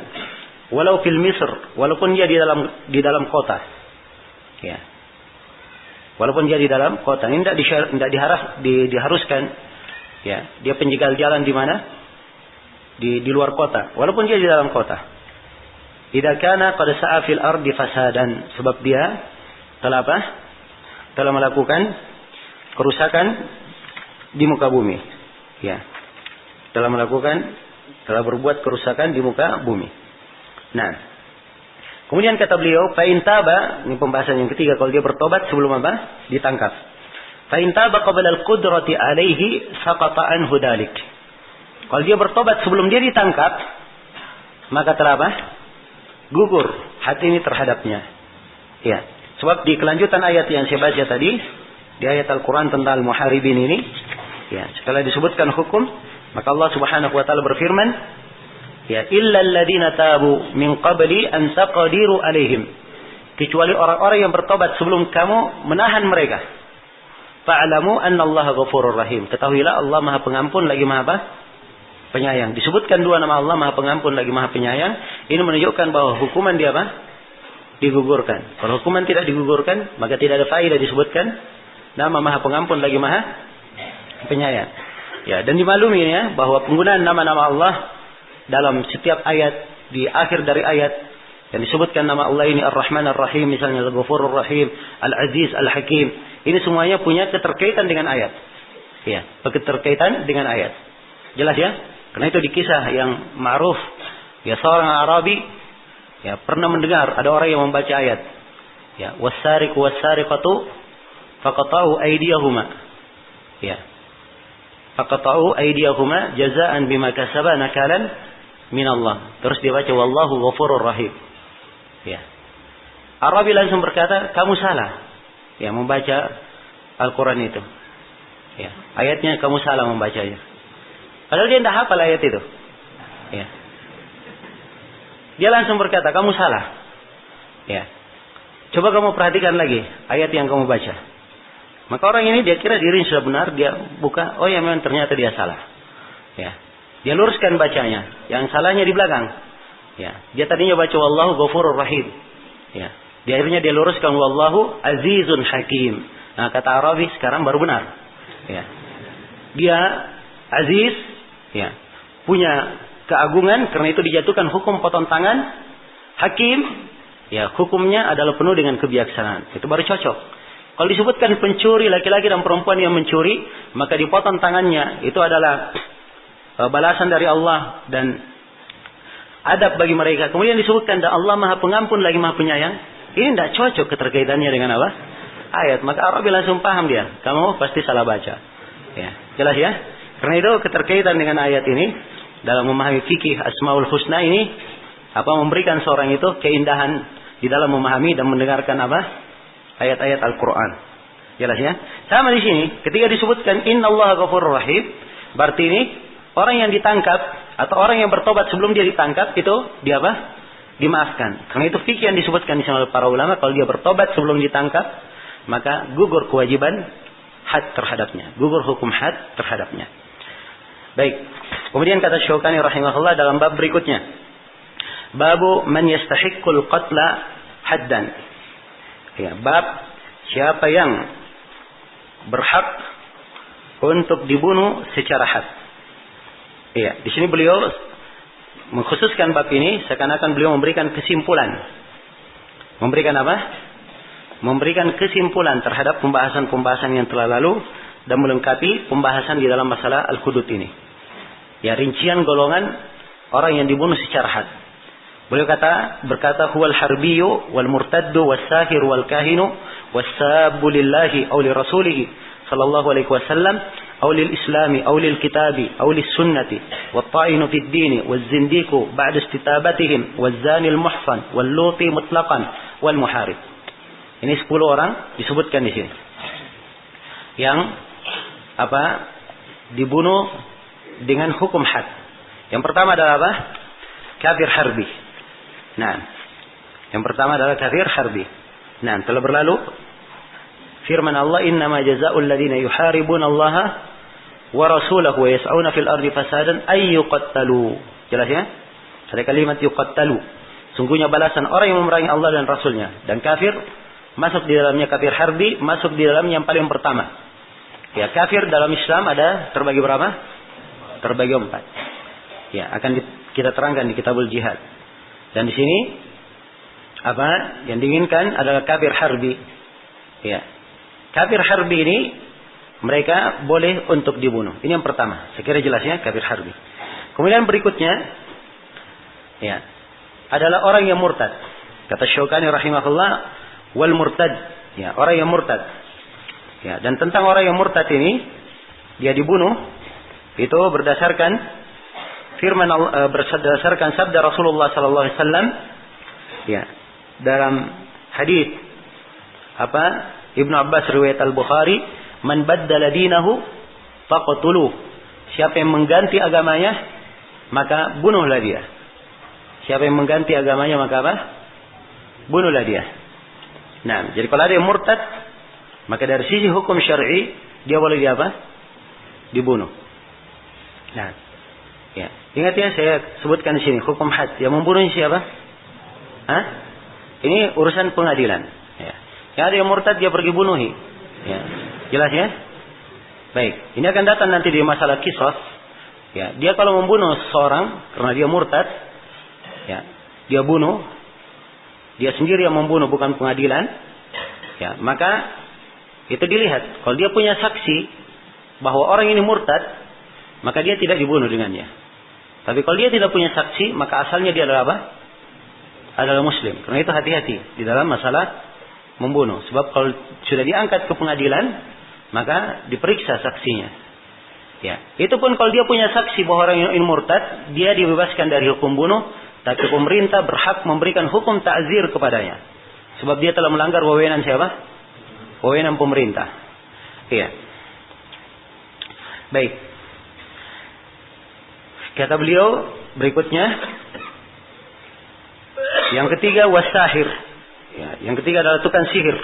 walau fil Misr, walaupun dia di dalam kota. Ya. Walaupun dia di dalam kota, ini tidak diharuskan. Ya, dia penjegal jalan di mana? Di luar kota, walaupun dia di dalam kota. Idza kana qad sa'a fil ardi fasadan, sebab dia telah melakukan kerusakan di muka bumi. Ya. Telah berbuat kerusakan di muka bumi. Nah, kemudian kata beliau, fa in taba, ini pembahasan yang ketiga, kalau dia bertobat sebelum ditangkap. Fa in taba qabla al-qudrati alaihi saqata anhu dalik. Kalau dia bertobat sebelum dia ditangkap, maka telah gugur hati ini terhadapnya. Ya. Sebab di kelanjutan ayat yang saya baca tadi, di ayat Al-Quran tentang Al-Muharibin ini, ya, setelah disebutkan hukum, maka Allah Subhanahu wa taala berfirman, ya, illal ladzina tabu min qabli an taqdiru alaihim, kecuali orang-orang yang bertobat sebelum kamu menahan mereka. Fa'lamu annallaha ghafurur rahim. Ketahuilah Allah Maha Pengampun lagi Maha Penyayang. Disebutkan dua nama Allah, Maha Pengampun lagi Maha Penyayang. Ini menunjukkan bahwa hukuman dia digugurkan. Kalau hukuman tidak digugurkan, maka tidak ada faedah disebutkan nama Maha Pengampun lagi Maha Penyayang. Ya, dan dimaklumi ya bahwa penggunaan nama-nama Allah dalam setiap ayat, di akhir dari ayat yang disebutkan nama Allah ini Ar-Rahman Ar-Rahim, misalnya Al-Ghafurur Rahim, Al-Aziz, Al-Hakim, ini semuanya punya keterkaitan dengan ayat. Ya, keterkaitan dengan ayat. Jelas ya? Karena itu di kisah yang ma'ruf, ya, seorang Arabi ya pernah mendengar ada orang yang membaca ayat, ya, was-sariqu was-sariqatu faqata'u aydiyahuma, ya, faqata'u aydiyahuma jazaan bima kasaba nakalan min Allah. Terus dia baca wallahu ghafurur rahim. Ya. Arabi langsung berkata, kamu salah, ya, membaca Al-Quran itu. Ya, ayatnya kamu salah membacanya. Padahal dia tidak hafal ayat itu. Ya. Dia langsung berkata, kamu salah. Ya. Coba kamu perhatikan lagi ayat yang kamu baca. Maka orang ini dia kira diri sudah benar, dia buka, oh ya memang ternyata dia salah. Ya. Dia luruskan bacanya, yang salahnya di belakang. Ya. Dia tadinya baca wallahu ghafurur rahim. Ya. Di akhirnya dia luruskan wallahu azizun hakim. Nah, kata Arabi sekarang baru benar. Ya. Dia aziz, ya, punya keagungan, karena itu dijatuhkan hukum potong tangan. Hakim, ya, hukumnya adalah penuh dengan kebijaksanaan. Itu baru cocok. Kalau disebutkan pencuri, laki-laki dan perempuan yang mencuri, maka dipotong tangannya. Itu adalah balasan dari Allah dan adab bagi mereka. Kemudian disebutkan dan Allah Maha Pengampun lagi Maha Penyayang. Ini tidak cocok keterkaitannya dengan apa? Ayat. Maka Arabi langsung paham dia. Kamu pasti salah baca. Ya, jelas ya? Karena itu keterkaitan dengan ayat ini dalam memahami fikih Asmaul Husna ini memberikan seorang itu keindahan di dalam memahami dan mendengarkan ayat-ayat Al-Quran. Jelas ya? Sama di sini ketika disebutkan innallaha ghafurur rahim, berarti ini orang yang ditangkap atau orang yang bertobat sebelum dia ditangkap, itu dia apa? Dimaafkan. Karena itu fikih yang disebutkan di sana oleh para ulama, kalau dia bertobat sebelum ditangkap, maka gugur kewajiban had terhadapnya, gugur hukum had terhadapnya. Baik. Kemudian kata Syaukani rahimahullah dalam bab berikutnya, babu man yastahiqqul qatla haddan. Ya, bab siapa yang berhak untuk dibunuh secara had. Iya, di sini beliau mengkhususkan bab ini seakan-akan beliau memberikan kesimpulan. Memberikan apa? Memberikan kesimpulan terhadap pembahasan-pembahasan yang telah lalu dan melengkapi pembahasan di dalam masalah al-hudud ini. Ya, rincian golongan orang yang dibunuh secara had. Beliau berkata huwal harbiyyu wal murtaddu was sahir wal kahinu was sabbu lillahi aw li rasulih sallallahu alaihi wasallam aw lil islami aw lil kitabi aw lis sunnati wat ta'inu fid din waz zindiqu ba'da istitabatihim waz zani al muhsan wal luti mutlaqan wal muharib. Ini 10 orang disebutkan di sini yang apa? Dibunuh dengan hukum had. Yang pertama adalah apa? Kafir harbi. Nah, yang pertama adalah kafir harbi. Nah, telah berlalu firman Allah, innama jazaa'ul ladzina yuharibuna Allah wa rasulahu wa yas'una fil ardi fasadan ay yuqattalu. Jelas ya? Ada kalimat yuqattalu. Sungguhnya balasan orang yang memerangi Allah dan Rasulnya. Dan kafir masuk di dalamnya, kafir harbi masuk di dalamnya yang paling pertama. Ya, kafir dalam Islam ada terbagi berapa? Terbagi 4. Ya, akan kita terangkan di Kitabul Jihad. Dan di sini apa yang diinginkan adalah kafir harbi. Ya. Kafir harbi ini mereka boleh untuk dibunuh. Ini yang pertama. Saya kira jelas ya, kafir harbi. Kemudian berikutnya ya, adalah orang yang murtad. Kata Syaukani rahimahullah, wal murtad. Ya, orang yang murtad. Ya, dan tentang orang yang murtad ini dia dibunuh itu berdasarkan firman Allah, berdasarkan sabda Rasulullah sallallahu alaihi wasallam ya, dalam hadis apa? Ibnu Abbas riwayat Al-Bukhari, man baddala dinahu faqtuluh. Siapa yang mengganti agamanya, maka bunuhlah dia. Siapa yang mengganti agamanya, maka apa? Bunuhlah dia. Nah, jadi kalau ada yang murtad, maka dari sisi hukum syar'i dia boleh apa? Dibunuh. Nah, ya, ingat ya, saya sebutkan di sini hukum had. Yang membunuh siapa? Hah? Ini urusan pengadilan. Ya. Yang ada yang murtad dia pergi bunuhi. Ya. Jelas ya? Baik. Ini akan datang nanti di masalah qisas. Ya. Dia kalau membunuh seseorang karena dia murtad, ya, dia bunuh, dia sendiri yang membunuh, bukan pengadilan. Ya, maka itu dilihat. Kalau dia punya saksi bahwa orang ini murtad, maka dia tidak dibunuh dengannya. Tapi kalau dia tidak punya saksi, maka asalnya dia adalah apa? Adalah muslim. Karena itu hati-hati di dalam masalah membunuh. Sebab kalau sudah diangkat ke pengadilan, maka diperiksa saksinya. Ya, itu pun kalau dia punya saksi bahwa orang ini murtad, dia dibebaskan dari hukum bunuh, tapi pemerintah berhak memberikan hukum ta'zir kepadanya. Sebab dia telah melanggar wewenang siapa? Wewenang pemerintah. Iya. Baik. Kata beliau berikutnya, yang ketiga wasahir. Ya, yang ketiga adalah tukang sihir.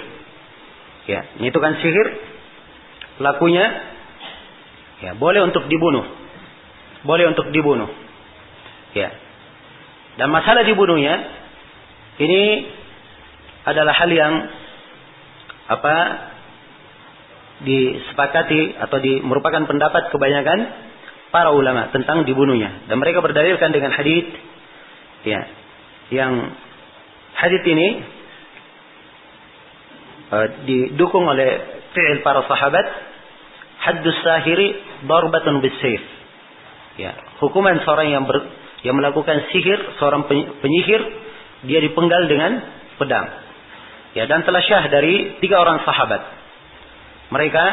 Ya, ini tukang sihir pelakunya ya boleh untuk dibunuh. Boleh untuk dibunuh. Ya. Dan masalah dibunuhnya ini adalah hal yang apa? Disepakati atau merupakan pendapat kebanyakan para ulama tentang dibunuhnya, dan mereka berdalilkan dengan hadits ya, yang hadits ini didukung oleh fi'il para sahabat, haddus sahiri darbatun bisayf. Ya, hukuman seorang yang melakukan sihir, seorang penyihir, dia dipenggal dengan pedang. Ya, dan telah syah dari 3 orang sahabat. Mereka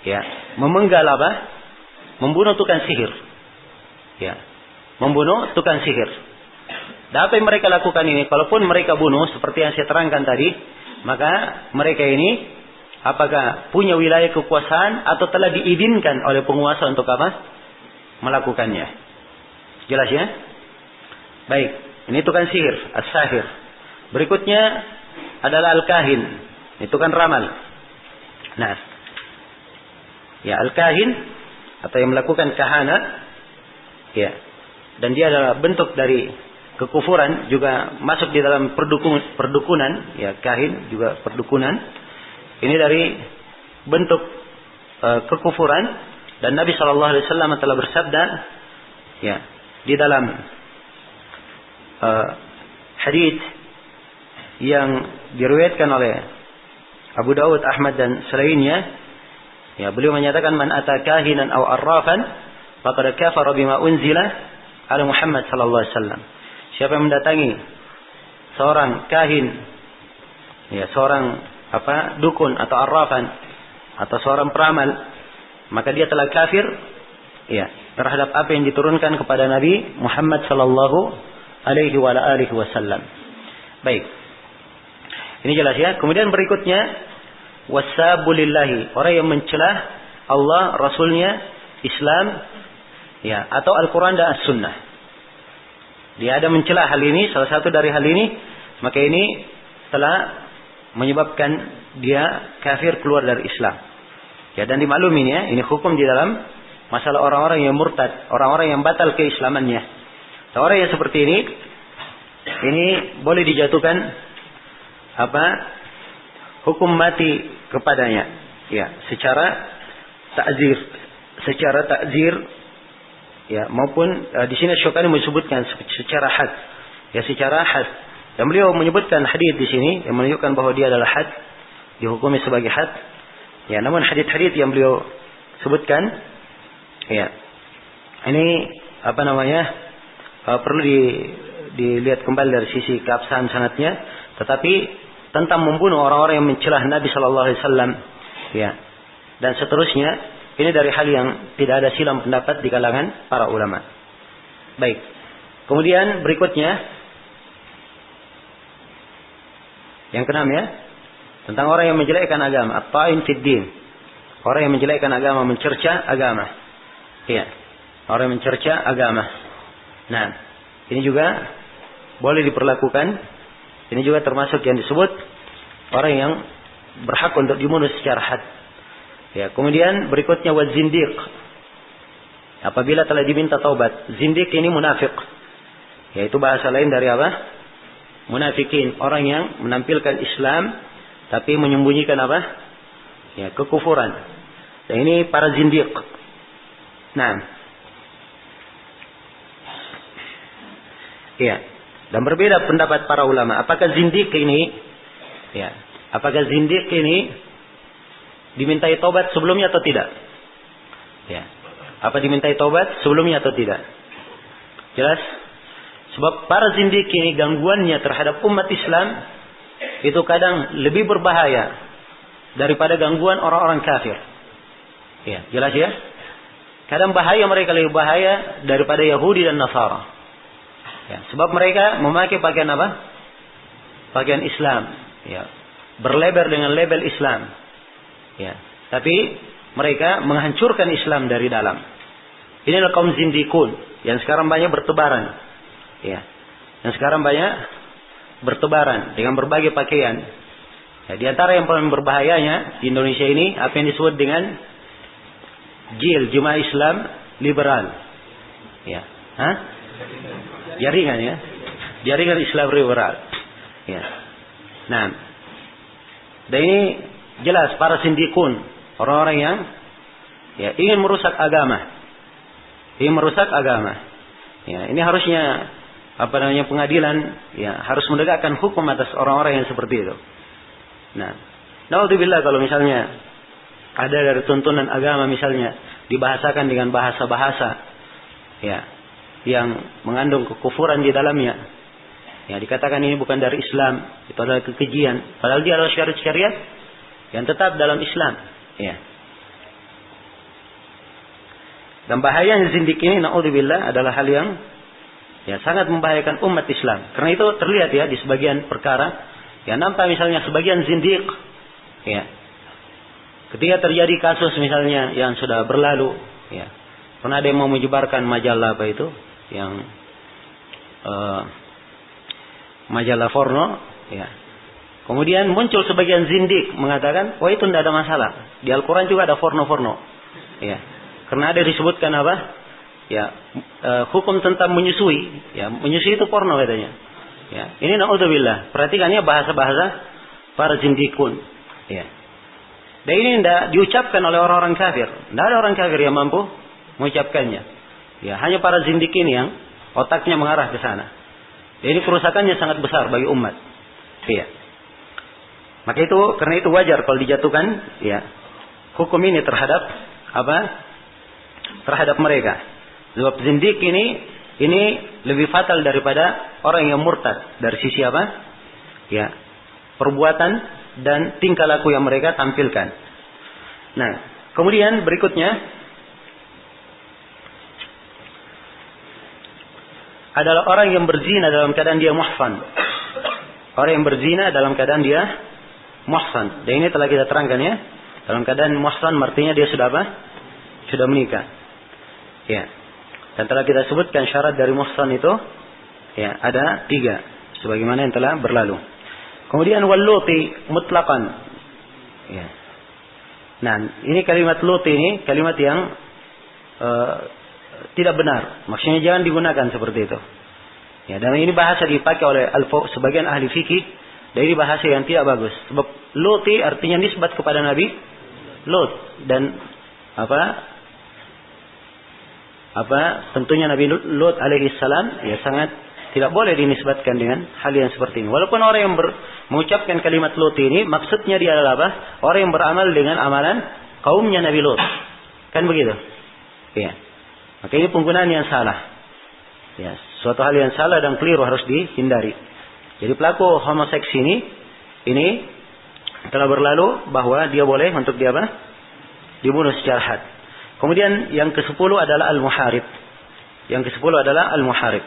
ya memenggal apa? Membunuh tukang sihir. Ya, membunuh tukang sihir. Dan apa yang mereka lakukan ini? Kalaupun mereka bunuh seperti yang saya terangkan tadi, maka mereka ini apakah punya wilayah kekuasaan atau telah diizinkan oleh penguasa untuk apa? Melakukannya. Jelas ya? Baik, ini tukang sihir, as-sahir. Berikutnya adalah al-kahin, itu kan ramal. Nah, ya al-kahin atau yang melakukan kahana, ya, dan dia adalah bentuk dari kekufuran, juga masuk di dalam perdukunan, ya, kahin juga perdukunan. Ini dari bentuk kekufuran, dan Nabi SAW telah bersabda, ya, di dalam hadits yang diriwayatkan oleh Abu Dawud, Ahmad dan selainnya, ya, beliau menyatakan, man ata kahinan aw arrafan faqad kafara bima unzila ala Muhammad sallallahu alaihi wasallam. Siapa yang mendatangi seorang kahin, ya, seorang dukun atau arrafan atau seorang peramal, maka dia telah kafir, ya, terhadap apa yang diturunkan kepada Nabi Muhammad sallallahu alaihi wasallam. Baik. Ini jelas ya. Kemudian berikutnya, wasabulillahi, orang yang mencelah Allah, Rasulnya, Islam, ya, atau Al-Quran dan As-Sunnah. Dia ada mencelah hal ini, salah satu dari hal ini, maka ini telah menyebabkan dia kafir, keluar dari Islam. Ya, dan dimaklumi ya, ini hukum di dalam masalah orang-orang yang murtad, orang-orang yang batal keislamannya. Orang yang seperti ini boleh dijatuhkan hukum mati kepadanya, ya, secara takzir, ya, maupun di sini Syukani menyebutkan secara had, ya, secara had, dan beliau menyebutkan hadis di sini yang menunjukkan bahwa dia adalah had, dihukumi sebagai had, ya, namun hadis-hadis yang beliau sebutkan, ya, ini perlu dilihat kembali dari sisi keabsahan sanadnya, tetapi tentang membunuh orang-orang yang mencelah Nabi Sallallahu Alaihi Wasallam, ya, dan seterusnya, ini dari hal yang tidak ada silang pendapat di kalangan para ulama. Baik. Kemudian berikutnya, yang keenam ya, tentang orang yang menjelekkan agama, at-ta'in fid din. Orang yang menjelekkan agama, mencerca agama. Iya. Orang yang mencerca agama. Nah, ini juga boleh diperlakukan. Ini juga termasuk yang disebut orang yang berhak untuk dibunuh secara had. Ya, kemudian berikutnya wazindiq. Apabila telah diminta taubat, zindiq ini munafik. Yaitu bahasa lain dari apa? Munafikin, orang yang menampilkan Islam tapi menyembunyikan apa? Ya, kekufuran. Dan ini para zindiq. Nah. Iya. Dan berbeda pendapat para ulama. Apakah zindiq ini, ya, apakah zindiq ini dimintai taubat sebelumnya atau tidak? Ya. Apa dimintai taubat sebelumnya atau tidak? Jelas? Sebab para zindiq ini gangguannya terhadap umat Islam itu kadang lebih berbahaya daripada gangguan orang-orang kafir. Ya, jelas ya? Kadang bahaya mereka lebih bahaya daripada Yahudi dan Nasara. Ya, sebab mereka memakai pakaian apa? Pakaian Islam, ya, berlebar dengan label Islam, ya, tapi mereka menghancurkan Islam dari dalam. Inilah kaum zindikun yang sekarang banyak bertebaran, ya, yang sekarang banyak bertebaran dengan berbagai pakaian. Ya, di antara yang paling berbahayanya di Indonesia ini apa yang disebut dengan Jemaah Islam Liberal, ya, jaringan ya, jaringan Islam liberal, ya. Nah, dan ini jelas para sindikun, orang-orang yang, ya, ingin merusak agama, ya. Ini harusnya pengadilan, ya, harus menegakkan hukum atas orang-orang yang seperti itu. Nah, naudzubillah kalau misalnya ada dari tuntunan agama misalnya dibahasakan dengan bahasa-bahasa, ya, yang mengandung kekufuran di dalamnya, ya, dikatakan ini bukan dari Islam, itu adalah kekejian, padahal dia adalah syariat yang tetap dalam Islam, ya. Dan bahaya zindik ini, naudzubillah, adalah hal yang, ya, sangat membahayakan umat Islam. Karena itu terlihat ya di sebagian perkara, ya, nampak misalnya sebagian zindik, ya, ketika terjadi kasus misalnya yang sudah berlalu, ya, pernah ada yang mau menyebarkan majalah yang majalah porno, ya. Kemudian muncul sebagian zindik mengatakan, "Oh, itu tidak ada masalah. Di Al-Qur'an juga ada porno-porno." Ya. Karena ada disebutkan apa? Ya, hukum tentang menyusui, ya, menyusui itu porno katanya. Ya. Ini naudzubillah. Perhatikannya bahasa-bahasa para zindikun, ya. Dan ini tidak diucapkan oleh orang-orang kafir. Tidak ada orang kafir yang mampu mengucapkannya. Ya, hanya para zindik ini yang otaknya mengarah ke sana. Ini kerusakannya sangat besar bagi umat. Iya. Maka itu, karena itu wajar kalau dijatuhkan, ya, hukum ini terhadap apa? Terhadap mereka. Sebab zindik ini lebih fatal daripada orang yang murtad dari sisi apa? Ya, perbuatan dan tingkah laku yang mereka tampilkan. Nah, kemudian berikutnya adalah orang yang berzina dalam keadaan dia muhsan. Orang yang berzina dalam keadaan dia muhsan. Dan ini telah kita terangkan, ya. Dalam keadaan muhsan artinya dia sudah apa? Sudah menikah. Ya. Dan telah kita sebutkan syarat dari muhsan itu, ya, ada 3 sebagaimana yang telah berlalu. Kemudian waluti mutlaqan. Ya. Nah, ini kalimat luti ini kalimat yang tidak benar. Maksudnya jangan digunakan seperti itu. Ya, dan ini bahasa dipakai oleh sebagian ahli fikih, dan ini bahasa yang tidak bagus. Sebab luti artinya nisbat kepada Nabi Lut, dan tentunya Nabi Lut alaihi salam ya sangat tidak boleh dinisbatkan dengan hal yang seperti ini. Walaupun orang yang mengucapkan kalimat Lut ini maksudnya dia adalah apa? Orang yang beramal dengan amalan kaumnya Nabi Lut. Kan begitu? Ya. Maka ini penggunaan yang salah. Ya, suatu hal yang salah dan keliru harus dihindari. Jadi pelaku homoseks ini telah berlalu bahwa dia boleh untuk dia apa? Dibunuh secara had. Kemudian yang ke-10 adalah al-muharib. Yang ke-10 adalah al-muharib.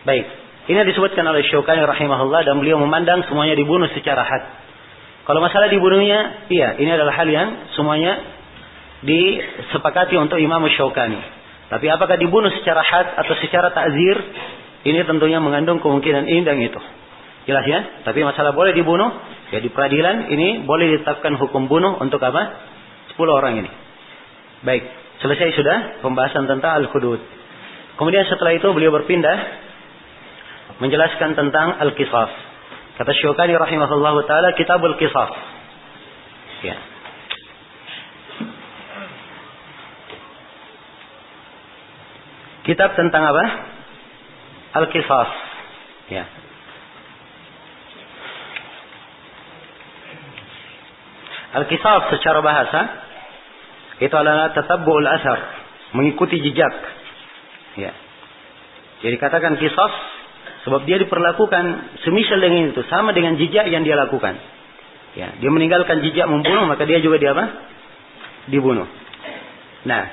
Baik, ini disebutkan oleh Syaukani rahimahullah, dan beliau memandang semuanya dibunuh secara had. Kalau masalah dibunuhnya, iya, ini adalah hal yang semuanya disepakati untuk Imam Syaukani. Tapi apakah dibunuh secara had atau secara ta'zir, ini tentunya mengandung kemungkinan ini dan itu. Jelas ya? Tapi masalah boleh dibunuh, ya di peradilan ini boleh ditetapkan hukum bunuh untuk apa? 10 orang ini. Baik, selesai sudah pembahasan tentang al-hudud. Kemudian setelah itu beliau berpindah menjelaskan tentang al-qisas. Kata Syaukani rahimahullah ta'ala, kitabul qisas. Ya. Kitab tentang apa? Al-qisas. Ya. Al-qisas secara bahasa itu adalah tatabbu'ul athar, mengikuti jejak. Ya. Jadi katakan qisas sebab dia diperlakukan semisal dengan itu, sama dengan jejak yang dia lakukan. Ya, dia meninggalkan jejak membunuh, maka dia juga dibunuh. Nah,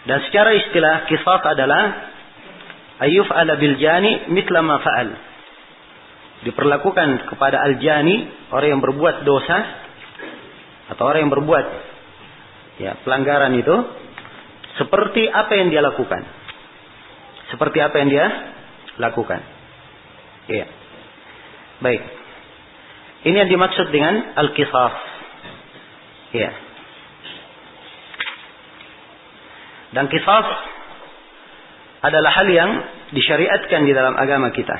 dan secara istilah qisas adalah ayyuf'ala bil jani mithla ma fa'al. Diperlakukan kepada al-jani, orang yang berbuat dosa atau orang yang berbuat ya pelanggaran itu seperti apa yang dia lakukan. Seperti apa yang dia lakukan. Iya. Baik. Ini yang dimaksud dengan al-qisas. Iya. Dan qisas adalah hal yang disyariatkan di dalam agama kita.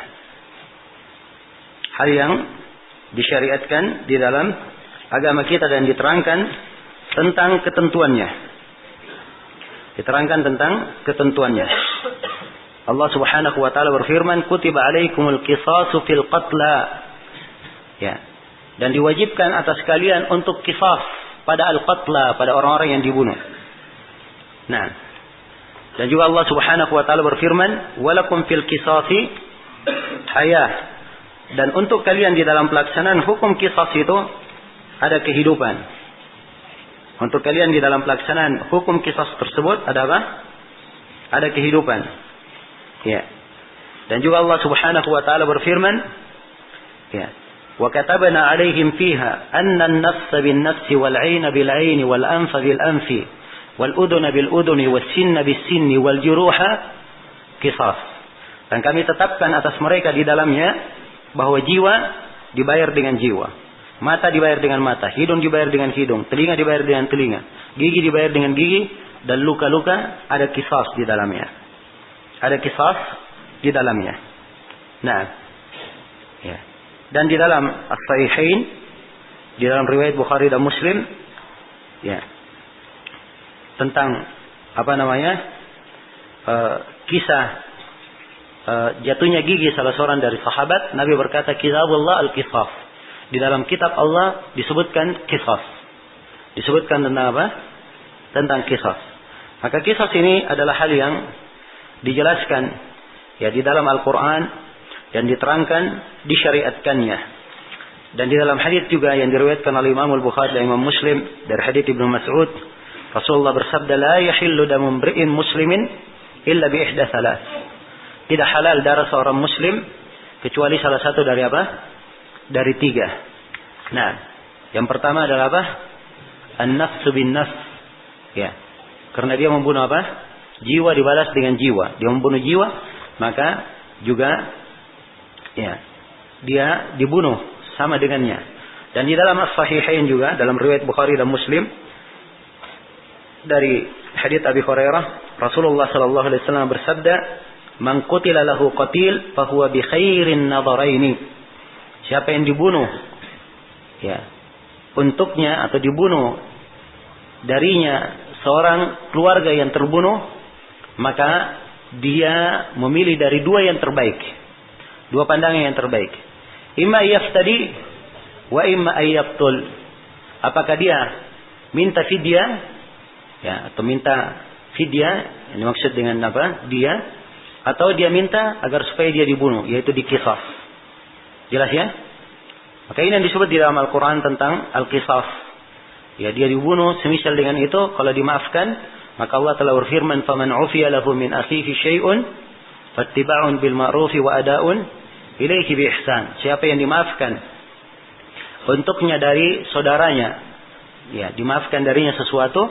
Hal yang disyariatkan di dalam agama kita dan diterangkan tentang ketentuannya. Diterangkan tentang ketentuannya. Allah Subhanahu wa taala berfirman, "Kutiba 'alaikumul qisasu fil qatla." Ya. Dan diwajibkan atas kalian untuk qisas pada al-qatla, pada orang-orang yang dibunuh. Nah, dan juga Allah Subhanahu wa taala berfirman, "Walakum fil qisasi hayah." Dan untuk kalian di dalam pelaksanaan hukum qisas itu ada kehidupan. Untuk kalian di dalam pelaksanaan hukum qisas tersebut ada apa? Ada kehidupan. Ya. Dan juga Allah Subhanahu wa taala berfirman, ya, "Wa katabna 'alaihim fiha anna an-nafsa bin-nafsi wal 'ayna bil-'ayni wal-anfa bil-anfi wal udhuna bil udhuni was sinna bis sinni wal juruha qisas. Dan kami tetapkan atas mereka di dalamnya bahwa jiwa dibayar dengan jiwa, mata dibayar dengan mata, hidung dibayar dengan hidung, telinga dibayar dengan telinga, gigi dibayar dengan gigi, dan luka-luka ada qisas di dalamnya. Ada qisas di dalamnya. Nah, ya. Dan di dalam As-Sahihain, di dalam riwayat Bukhari dan Muslim, ya, tentang kisah jatuhnya gigi salah seorang dari sahabat, Nabi berkata, kitabullah al-qisas. Di dalam kitab Allah disebutkan qisas. Disebutkan tentang apa? Tentang qisas. Maka qisas ini adalah hal yang dijelaskan ya di dalam Al-Quran dan diterangkan, disyariatkannya. Dan di dalam hadis juga yang diriwayatkan oleh Imam Al-Bukhari dan Imam Muslim dari hadis Ibnu Mas'ud, Rasulullah bersabda, la yahillu damu imri'in muslimin illa bi ihda thalath. Tidak halal darah seorang muslim kecuali salah satu dari apa? Dari 3. Nah, yang pertama adalah apa? An-nafsu bin nafs. Ya. Karena dia membunuh apa? Jiwa dibalas dengan jiwa. Dia membunuh jiwa, maka juga ya, dia dibunuh sama dengannya. Dan di dalam As-Sahihain juga, dalam riwayat Bukhari dan Muslim dari hadits Abi Hurairah, Rasulullah sallallahu alaihi wasallam bersabda, "Man qutila lahu qatil fa huwa bi khairin nadharaini." Siapa yang dibunuh ya, untuknya atau dibunuh darinya seorang keluarga yang terbunuh, maka dia memilih dari 2 yang terbaik. 2 pandangan yang terbaik. Imma yaftadi wa imma ayyaqtul. Apakah dia minta fidyah ya, atau minta fidyah, ini maksud dengan apa? Dia, atau dia minta agar supaya dia dibunuh, yaitu diqisas. Jelas ya? Maka ini yang disebut di dalam Al-Quran tentang al-qisas. Ya, dia dibunuh semisal dengan itu, kalau dimaafkan, maka Allah telah berfirman, "Faman 'ufiya lahu min akhihi syai'un fattiba'un bil ma'ruf wa ada'un ilaihi bi ihsan." Siapa yang dimaafkan untuknya dari saudaranya, ya, dimaafkan darinya sesuatu,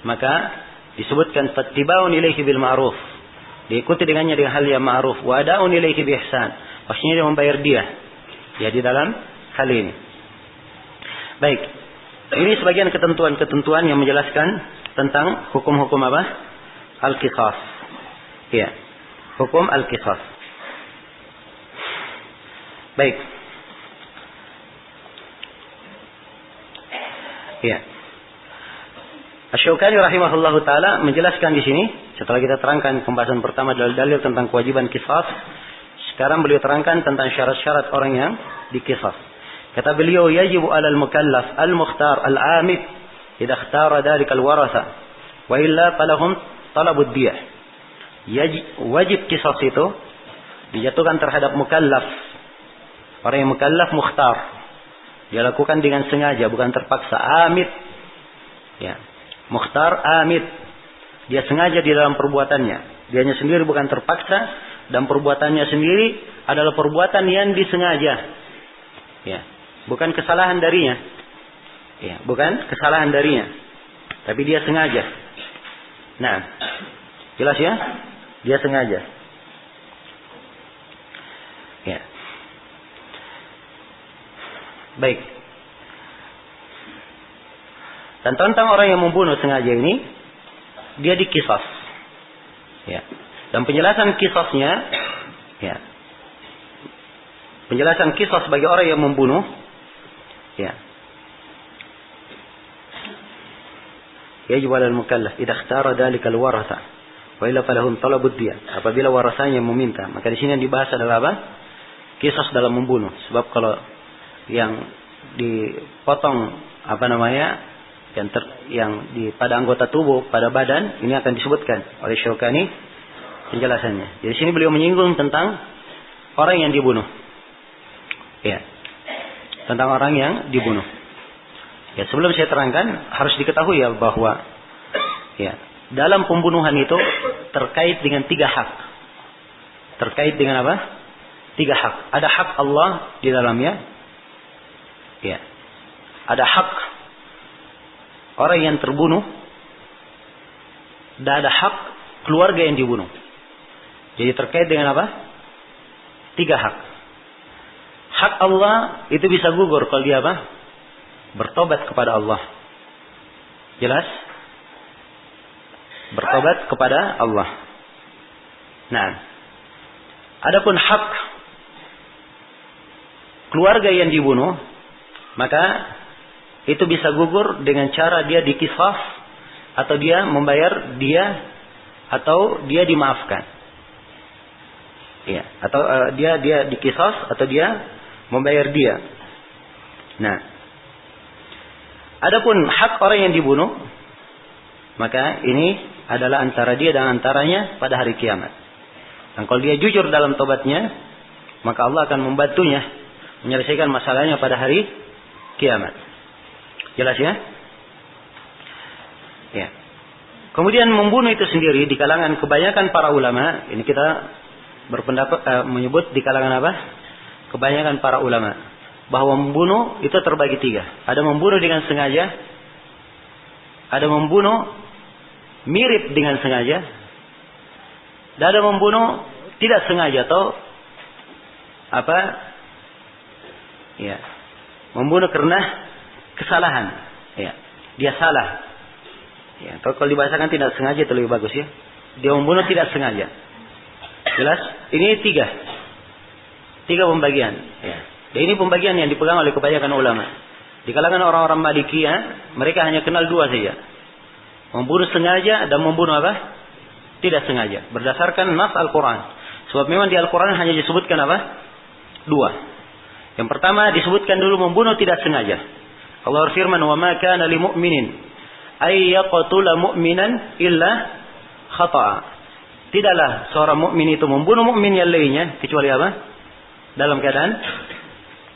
maka disebutkan fattiba'un ilaihi bil ma'ruf. Diikuti dengannya dengan hal yang ma'ruf, wa ada'un ilaihi bi ihsan. Maksudnya dia membayar dia. Ya, di dalam hal ini. Baik. Ini sebagian ketentuan-ketentuan yang menjelaskan tentang hukum-hukum apa? Al-qisas. Ya. Hukum al-qisas. Baik. Ya. Asy-Syaukani rahimahullahu taala menjelaskan di sini, setelah kita terangkan pembahasan pertama dalil-dalil tentang kewajiban qisas, sekarang beliau terangkan tentang syarat-syarat orang yang diqisas. Kata beliau, yajibu 'alal mukallaf al-mukhtar al-'amid idza ikhtara dzalika al-waratha wa illa falahum talabud diyah. Wajib qisas itu dijatuhkan terhadap mukallaf. Orang yang mukallaf mukhtar. Dia lakukan dengan sengaja, bukan terpaksa. Amid. Ya. Mukhtar amid. Dia sengaja di dalam perbuatannya. Dianya sendiri bukan terpaksa, dan perbuatannya sendiri adalah perbuatan yang disengaja. Ya. Bukan kesalahan darinya. Ya, bukan kesalahan darinya. Tapi dia sengaja. Nah, jelas ya? Dia sengaja. Ya. Baik. Dan tentang orang yang membunuh sengaja ini, dia diqisas. Ya. Dan penjelasan qisasnya, ya. Penjelasan qisas bagi orang yang membunuh, ya. Yajib 'alal mukallaf idza ikhtara dzalika al-waratha wa illa falahum talabud diyah. Apabila warasanya meminta, maka di sini yang dibahas adalah apa? Qisas dalam membunuh. Sebab kalau yang dipotong pada anggota tubuh, pada badan, ini akan disebutkan oleh Syaukani penjelasannya. Jadi sini beliau menyinggung tentang orang yang dibunuh. Ya. Tentang orang yang dibunuh. Ya, sebelum saya terangkan, harus diketahui ya bahwa ya, dalam pembunuhan itu terkait dengan 3 hak. Terkait dengan apa? 3 hak. Ada hak Allah di dalamnya. Ya. Ada hak orang yang terbunuh. tidak ada hak keluarga yang dibunuh. Jadi terkait dengan apa? 3 hak. Hak Allah itu bisa gugur kalau dia apa? Bertobat kepada Allah. Jelas? Bertobat kepada Allah. Nah, adapun hak keluarga yang dibunuh, maka itu bisa gugur dengan cara dia dikisah atau dia membayar dia atau dia dimaafkan. Ya, atau dia dikisah atau dia membayar dia. Nah, adapun hak orang yang dibunuh, maka ini adalah antara dia dan antaranya pada hari kiamat. Dan kalau dia jujur dalam tobatnya, maka Allah akan membantunya menyelesaikan masalahnya pada hari kiamat. Jelas ya? Ya. Kemudian membunuh itu sendiri di kalangan kebanyakan para ulama, ini kita berpendapat menyebut di kalangan apa? Kebanyakan para ulama bahwa membunuh itu terbagi 3. Ada membunuh dengan sengaja, ada membunuh mirip dengan sengaja, dan ada membunuh tidak sengaja atau apa? Ya, membunuh karena kesalahan. Ya, dia salah. Ya, kalau dibahasakan tidak sengaja itu lebih bagus ya. Dia membunuh tidak sengaja. Jelas? Ini 3 pembagian. Ya. Dan ini pembagian yang dipegang oleh kebanyakan ulama. Di kalangan orang-orang Malikiyah, mereka hanya kenal 2 saja. Membunuh sengaja dan membunuh apa? Tidak sengaja. Berdasarkan nas Al-Quran. Sebab memang di Al-Quran hanya disebutkan apa? 2. Yang pertama disebutkan dulu membunuh tidak sengaja. Allah berfirman, "Wa ma kana lil mu'minin ay yaqtula mu'minan illa khata'a." Tidaklah seorang mukmin itu membunuh mukmin yang lainnya kecuali apa? Dalam keadaan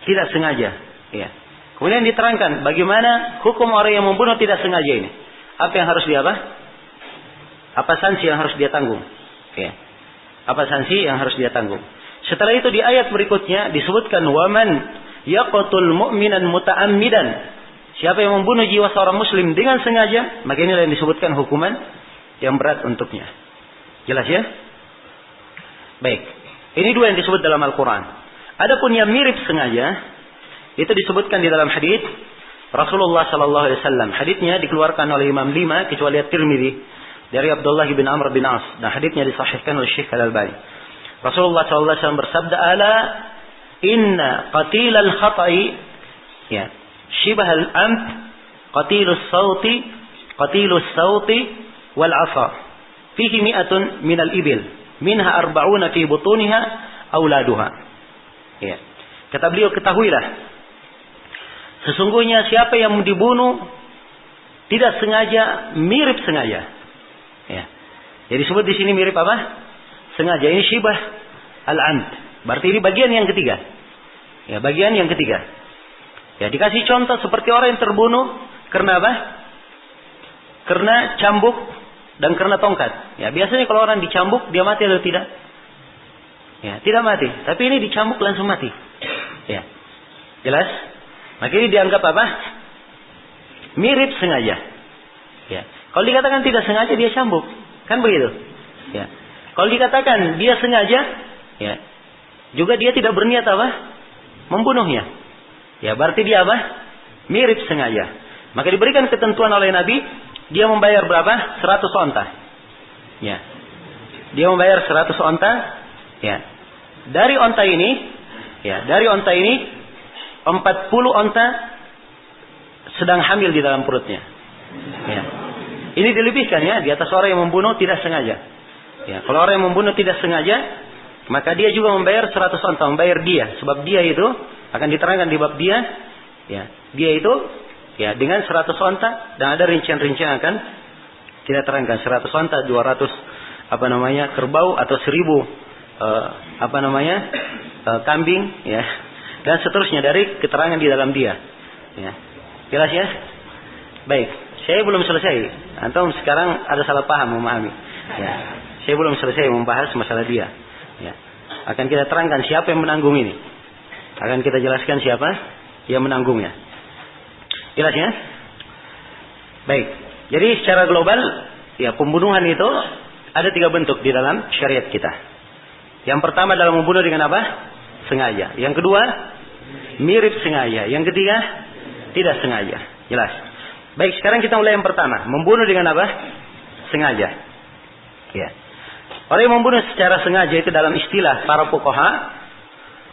tidak sengaja. Ya. Kemudian diterangkan bagaimana hukum orang yang membunuh tidak sengaja ini. Apa yang harus dia apa? Apa sanksi yang harus dia tanggung? Ya. Apa sanksi yang harus dia tanggung? Setelah itu di ayat berikutnya disebutkan waman yaqtul mu'minan muta'ammidan. Siapa yang membunuh jiwa seorang muslim dengan sengaja, maka inilah yang disebutkan hukuman yang berat untuknya. Jelas ya? Baik. Ini 2 yang disebut dalam Al-Quran. Adapun yang mirip sengaja, itu disebutkan di dalam hadis Rasulullah sallallahu alaihi wasallam. Hadisnya dikeluarkan oleh Imam 5 kecuali At-Tirmidzi dari Abdullah bin Amr bin As. Dan hadisnya disahihkan oleh Syekh Al-Albani. Rasulullah sallallahu alaihi wasallam bersabda, "Ala inna qatilal khata'i ya, shibahal amd, qatilus sauti wal 'asa. Fihi mi'atun minal ibil, minha arba'una fi butuniha auladuha." Ya. Kata beliau, ketahuilah, sesungguhnya siapa yang dibunuh tidak sengaja, mirip sengaja. Ya. Jadi disebut di sini mirip apa? Sengaja. Ini syibah al-amd. Berarti ini bagian yang ketiga. Ya, bagian yang ketiga. Ya, dikasih contoh seperti orang yang terbunuh karena apa? Karena cambuk dan karena tongkat. Ya, biasanya kalau orang dicambuk dia mati atau tidak? Ya, tidak mati. Tapi ini dicambuk langsung mati. Ya. Jelas? Maka ini dianggap apa? Mirip sengaja. Ya. Kalau dikatakan tidak sengaja dia cambuk, kan begitu? Ya. Kalau dikatakan dia sengaja, ya, juga dia tidak berniat apa? Membunuhnya. Ya, berarti dia apa? Mirip sengaja. Maka diberikan ketentuan oleh Nabi, dia membayar berapa? 100 onta. Ya. Dia membayar 100 onta. Ya. Dari onta ini, ya, dari onta ini 40 onta sedang hamil di dalam perutnya. Ya. Ini dilebihkan ya, di atas orang yang membunuh tidak sengaja. Ya, kalau orang yang membunuh tidak sengaja, maka dia juga membayar 100 onta, membayar dia, sebab dia itu akan diterangkan di bab dia, ya, dia itu ya dengan 100 onta dan ada rincian-rincian akan kita terangkan 100 onta, 200 kerbau atau 1000 kambing ya dan seterusnya dari keterangan di dalam dia. Ya. Jelas ya? Baik, saya belum selesai. Antum sekarang ada salah paham memahami. Ya. Saya belum selesai membahas masalah dia. Ya. Akan kita terangkan siapa yang menanggung ini. Akan kita jelaskan siapa yang menanggungnya. Jelas ya? Baik. Jadi secara global ya pembunuhan itu ada 3 bentuk di dalam syariat kita. Yang pertama adalah membunuh dengan apa? Sengaja. Yang kedua, mirip sengaja. Yang ketiga, tidak sengaja. Jelas. Baik, sekarang kita mulai yang pertama. Membunuh dengan apa? Sengaja. Ya. Orang yang membunuh secara sengaja itu dalam istilah para fuqaha,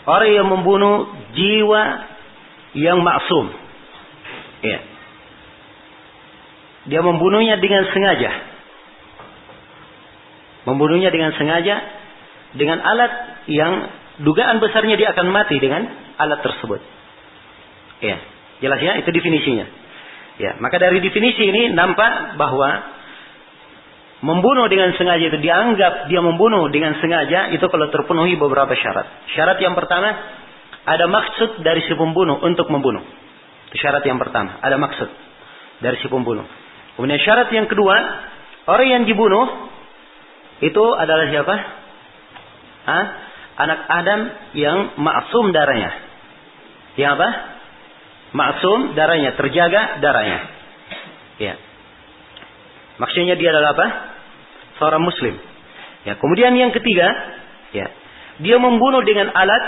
orang yang membunuh jiwa yang maksum. Ya. Dia membunuhnya dengan sengaja. Membunuhnya dengan sengaja, dengan alat yang dugaan besarnya dia akan mati dengan alat tersebut. Ya, jelas ya, itu definisinya. Ya, maka dari definisi ini nampak bahwa membunuh dengan sengaja itu dianggap dia membunuh dengan sengaja itu kalau terpenuhi beberapa syarat. Syarat yang pertama, ada maksud dari si pembunuh untuk membunuh. Itu syarat yang pertama, ada maksud dari si pembunuh. Kemudian syarat yang kedua, orang yang dibunuh itu adalah siapa? Anak Adam yang maksum darahnya. Yang apa? Maksum darahnya, terjaga darahnya. Ya. Maksudnya dia adalah apa? Seorang muslim. Ya, kemudian yang ketiga, ya, dia membunuh dengan alat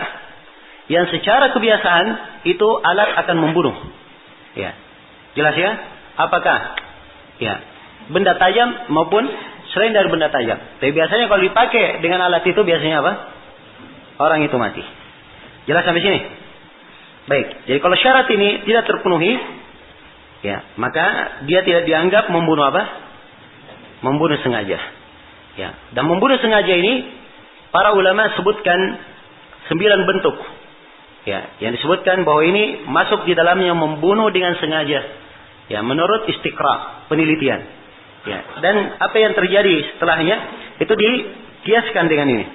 yang secara kebiasaan itu alat akan membunuh. Ya. Jelas ya? Apakah ya, benda tajam maupun selain dari benda tajam. Tapi biasanya kalau dipakai dengan alat itu biasanya apa? Orang itu mati. Jelas sampai sini? Baik. Jadi kalau syarat ini tidak terpenuhi, ya, maka dia tidak dianggap membunuh apa? Membunuh sengaja. Ya. Dan membunuh sengaja ini para ulama sebutkan 9 bentuk. Ya, yang disebutkan bahwa ini masuk di dalamnya membunuh dengan sengaja. Ya, menurut istiqra, penelitian. Ya, dan apa yang terjadi setelahnya itu dikiaskan dengan ini.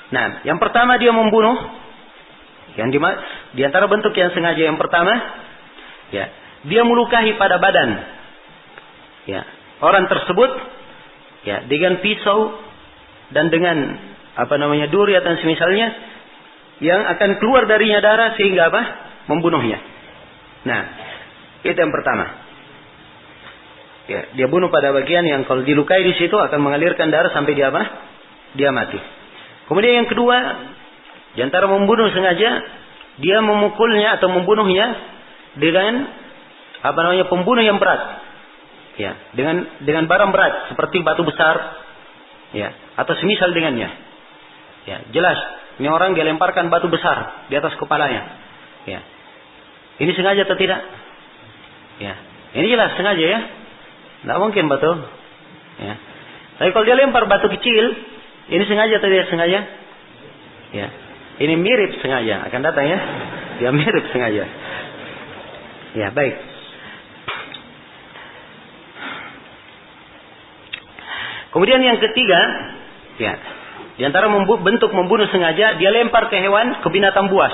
Nah, yang pertama dia membunuh, yang di antara bentuk yang sengaja yang pertama, ya, dia melukai pada badan, ya, orang tersebut, ya, dengan pisau dan dengan duri atau semisalnya, yang akan keluar darinya darah sehingga apa? Membunuhnya. Nah, itu yang pertama. Ya, dia bunuh pada bagian yang kalau dilukai di situ akan mengalirkan darah sampai dia apa? Dia mati. Kemudian yang kedua, di antara membunuh sengaja, dia memukulnya atau membunuhnya dengan pembunuh yang berat. Ya, dengan barang berat seperti batu besar, ya, atau semisal dengannya. Ya, jelas, ini orang dia lemparkan batu besar di atas kepalanya. Ya. Ini sengaja atau tidak? Ya. Ini jelas sengaja ya. Tidak mungkin batu. Ya. Tapi kalau dia lempar batu kecil, ini sengaja atau tidak sengaja? Ya. Ini mirip sengaja. Akan datang ya. Dia mirip sengaja. Ya, baik. Kemudian yang ketiga, ya, di antara bentuk membunuh sengaja, dia lempar ke hewan, ke binatang buas.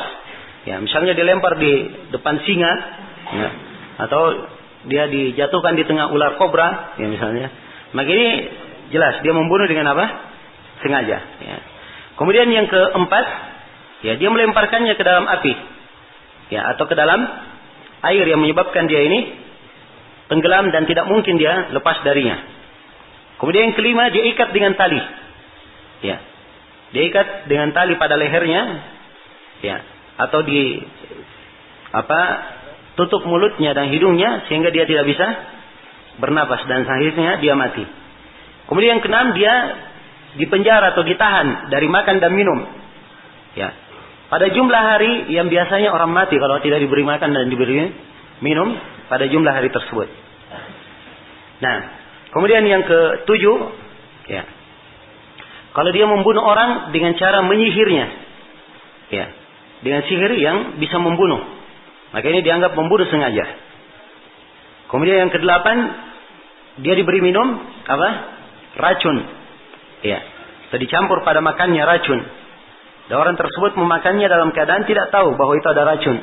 Ya, misalnya dia lempar di depan singa, ya, atau dia dijatuhkan di tengah ular kobra, ya misalnya. Maka ini jelas dia membunuh dengan apa? Sengaja. Ya. Kemudian yang keempat, ya, dia melemparkannya ke dalam api, ya, atau ke dalam air yang menyebabkan dia ini tenggelam dan tidak mungkin dia lepas darinya. Kemudian yang kelima, dia ikat dengan tali, ya, dia ikat dengan tali pada lehernya, ya, atau tutup mulutnya dan hidungnya sehingga dia tidak bisa bernapas dan akhirnya dia mati. Kemudian yang keenam, dia dipenjara atau ditahan dari makan dan minum. Ya. Pada jumlah hari yang biasanya orang mati kalau tidak diberi makan dan diberi minum pada jumlah hari tersebut. Nah, kemudian yang ketujuh, ya, kalau dia membunuh orang dengan cara menyihirnya, ya, dengan sihir yang bisa membunuh, maka ini dianggap membunuh sengaja. Kemudian yang kedelapan, dia diberi minum apa? Racun. Ya. Atau dicampur pada makannya racun. Dan orang tersebut memakannya dalam keadaan tidak tahu bahwa itu ada racun.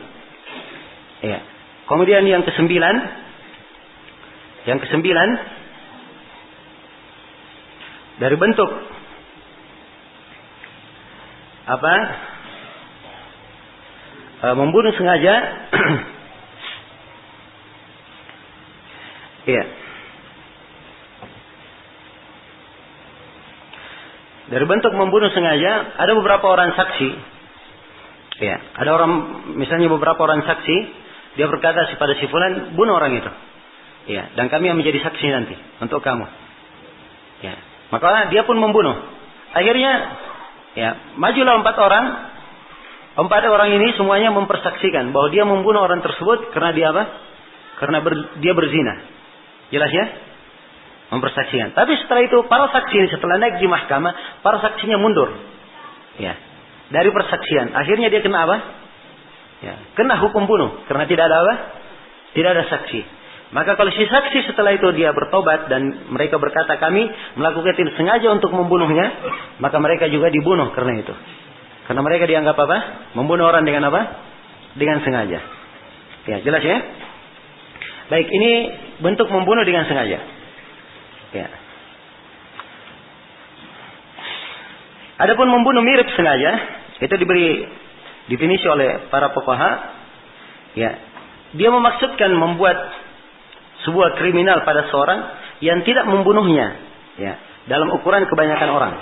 Ya. Kemudian yang kesembilan, dari bentuk membunuh sengaja. Ya. Dari bentuk membunuh sengaja, ada beberapa orang saksi. Ya, ada orang, misalnya beberapa orang saksi, dia berkata kepada si fulan, bunuh orang itu. Ya, dan kami yang menjadi saksi nanti untuk kamu. Ya, maka dia pun membunuh. Akhirnya, ya, majulah 4 orang. 4 orang ini semuanya mempersaksikan bahwa dia membunuh orang tersebut karena dia apa? Karena dia berzina. Jelas ya? Mempersaksikan. Tapi setelah itu para saksi ini setelah naik di mahkamah, para saksinya mundur. Ya. Dari persaksian. Akhirnya dia kena apa? Ya, kena hukum bunuh karena tidak ada apa? Tidak ada saksi. Maka kalau si saksi setelah itu dia bertobat dan mereka berkata kami melakukan itu sengaja untuk membunuhnya, maka mereka juga dibunuh karena itu. Karena mereka dianggap apa? Membunuh orang dengan apa? Dengan sengaja. Ya, jelas ya? Baik, ini bentuk membunuh dengan sengaja. Ya. Adapun membunuh mirip sengaja, itu diberi definisi oleh para fuqaha. Ya. Dia memaksudkan membuat sebuah kriminal pada seorang yang tidak membunuhnya, ya, dalam ukuran kebanyakan orang.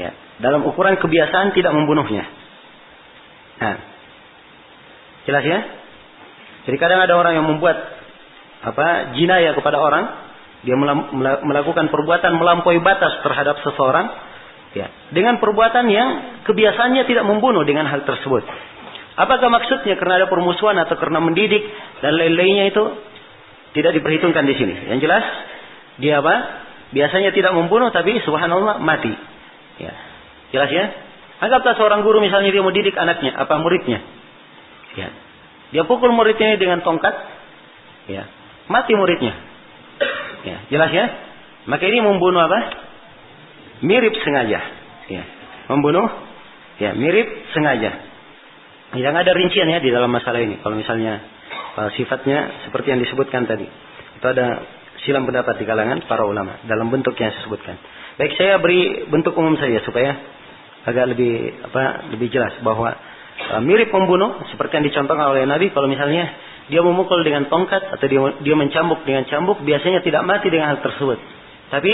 Ya, dalam ukuran kebiasaan tidak membunuhnya. Nah, jelas ya? Jadi kadang ada orang yang membuat jinayah kepada orang, dia melakukan perbuatan melampaui batas terhadap seseorang, ya, dengan perbuatan yang kebiasaannya tidak membunuh dengan hal tersebut. Apakah maksudnya karena ada permusuhan atau karena mendidik dan lain-lainnya itu tidak diperhitungkan di sini. Yang jelas dia apa? Biasanya tidak membunuh tapi subhanallah mati. Ya. Jelas ya? Anggaplah seorang guru misalnya dia mau didik anaknya, muridnya. Ya. Dia pukul muridnya dengan tongkat, ya. Mati muridnya. Ya, jelas ya? Maka ini membunuh apa? Mirip sengaja. Ya. Membunuh, ya, mirip sengaja. Yang ada rincian ya di dalam masalah ini. Kalau misalnya sifatnya seperti yang disebutkan tadi, itu ada silang pendapat di kalangan para ulama dalam bentuk yang saya sebutkan. Baik, saya beri bentuk umum saja supaya agak lebih jelas bahwa mirip membunuh seperti yang dicontohkan oleh Nabi. Kalau misalnya dia memukul dengan tongkat atau dia mencambuk dengan cambuk, biasanya tidak mati dengan hal tersebut. Tapi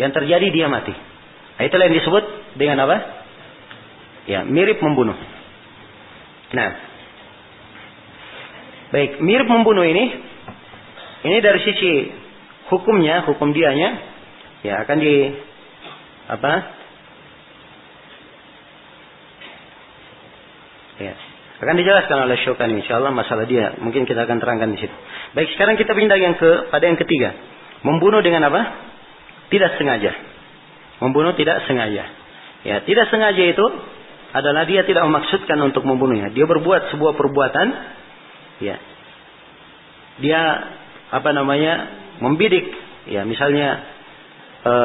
yang terjadi dia mati. Nah, itulah yang disebut dengan apa? Ya, mirip membunuh. Nah, baik, mirip membunuh ini dari sisi hukumnya, hukum dianya, ya akan ya, akan dijelaskan oleh Syukani insyaallah masalah dia. Mungkin kita akan terangkan di situ. Baik, sekarang kita pindah pada yang ketiga. Membunuh dengan apa? Tidak sengaja. Membunuh tidak sengaja. Ya, tidak sengaja itu adalah dia tidak memaksudkan untuk membunuhnya. Dia berbuat sebuah perbuatan, ya. Dia membidik, ya, misalnya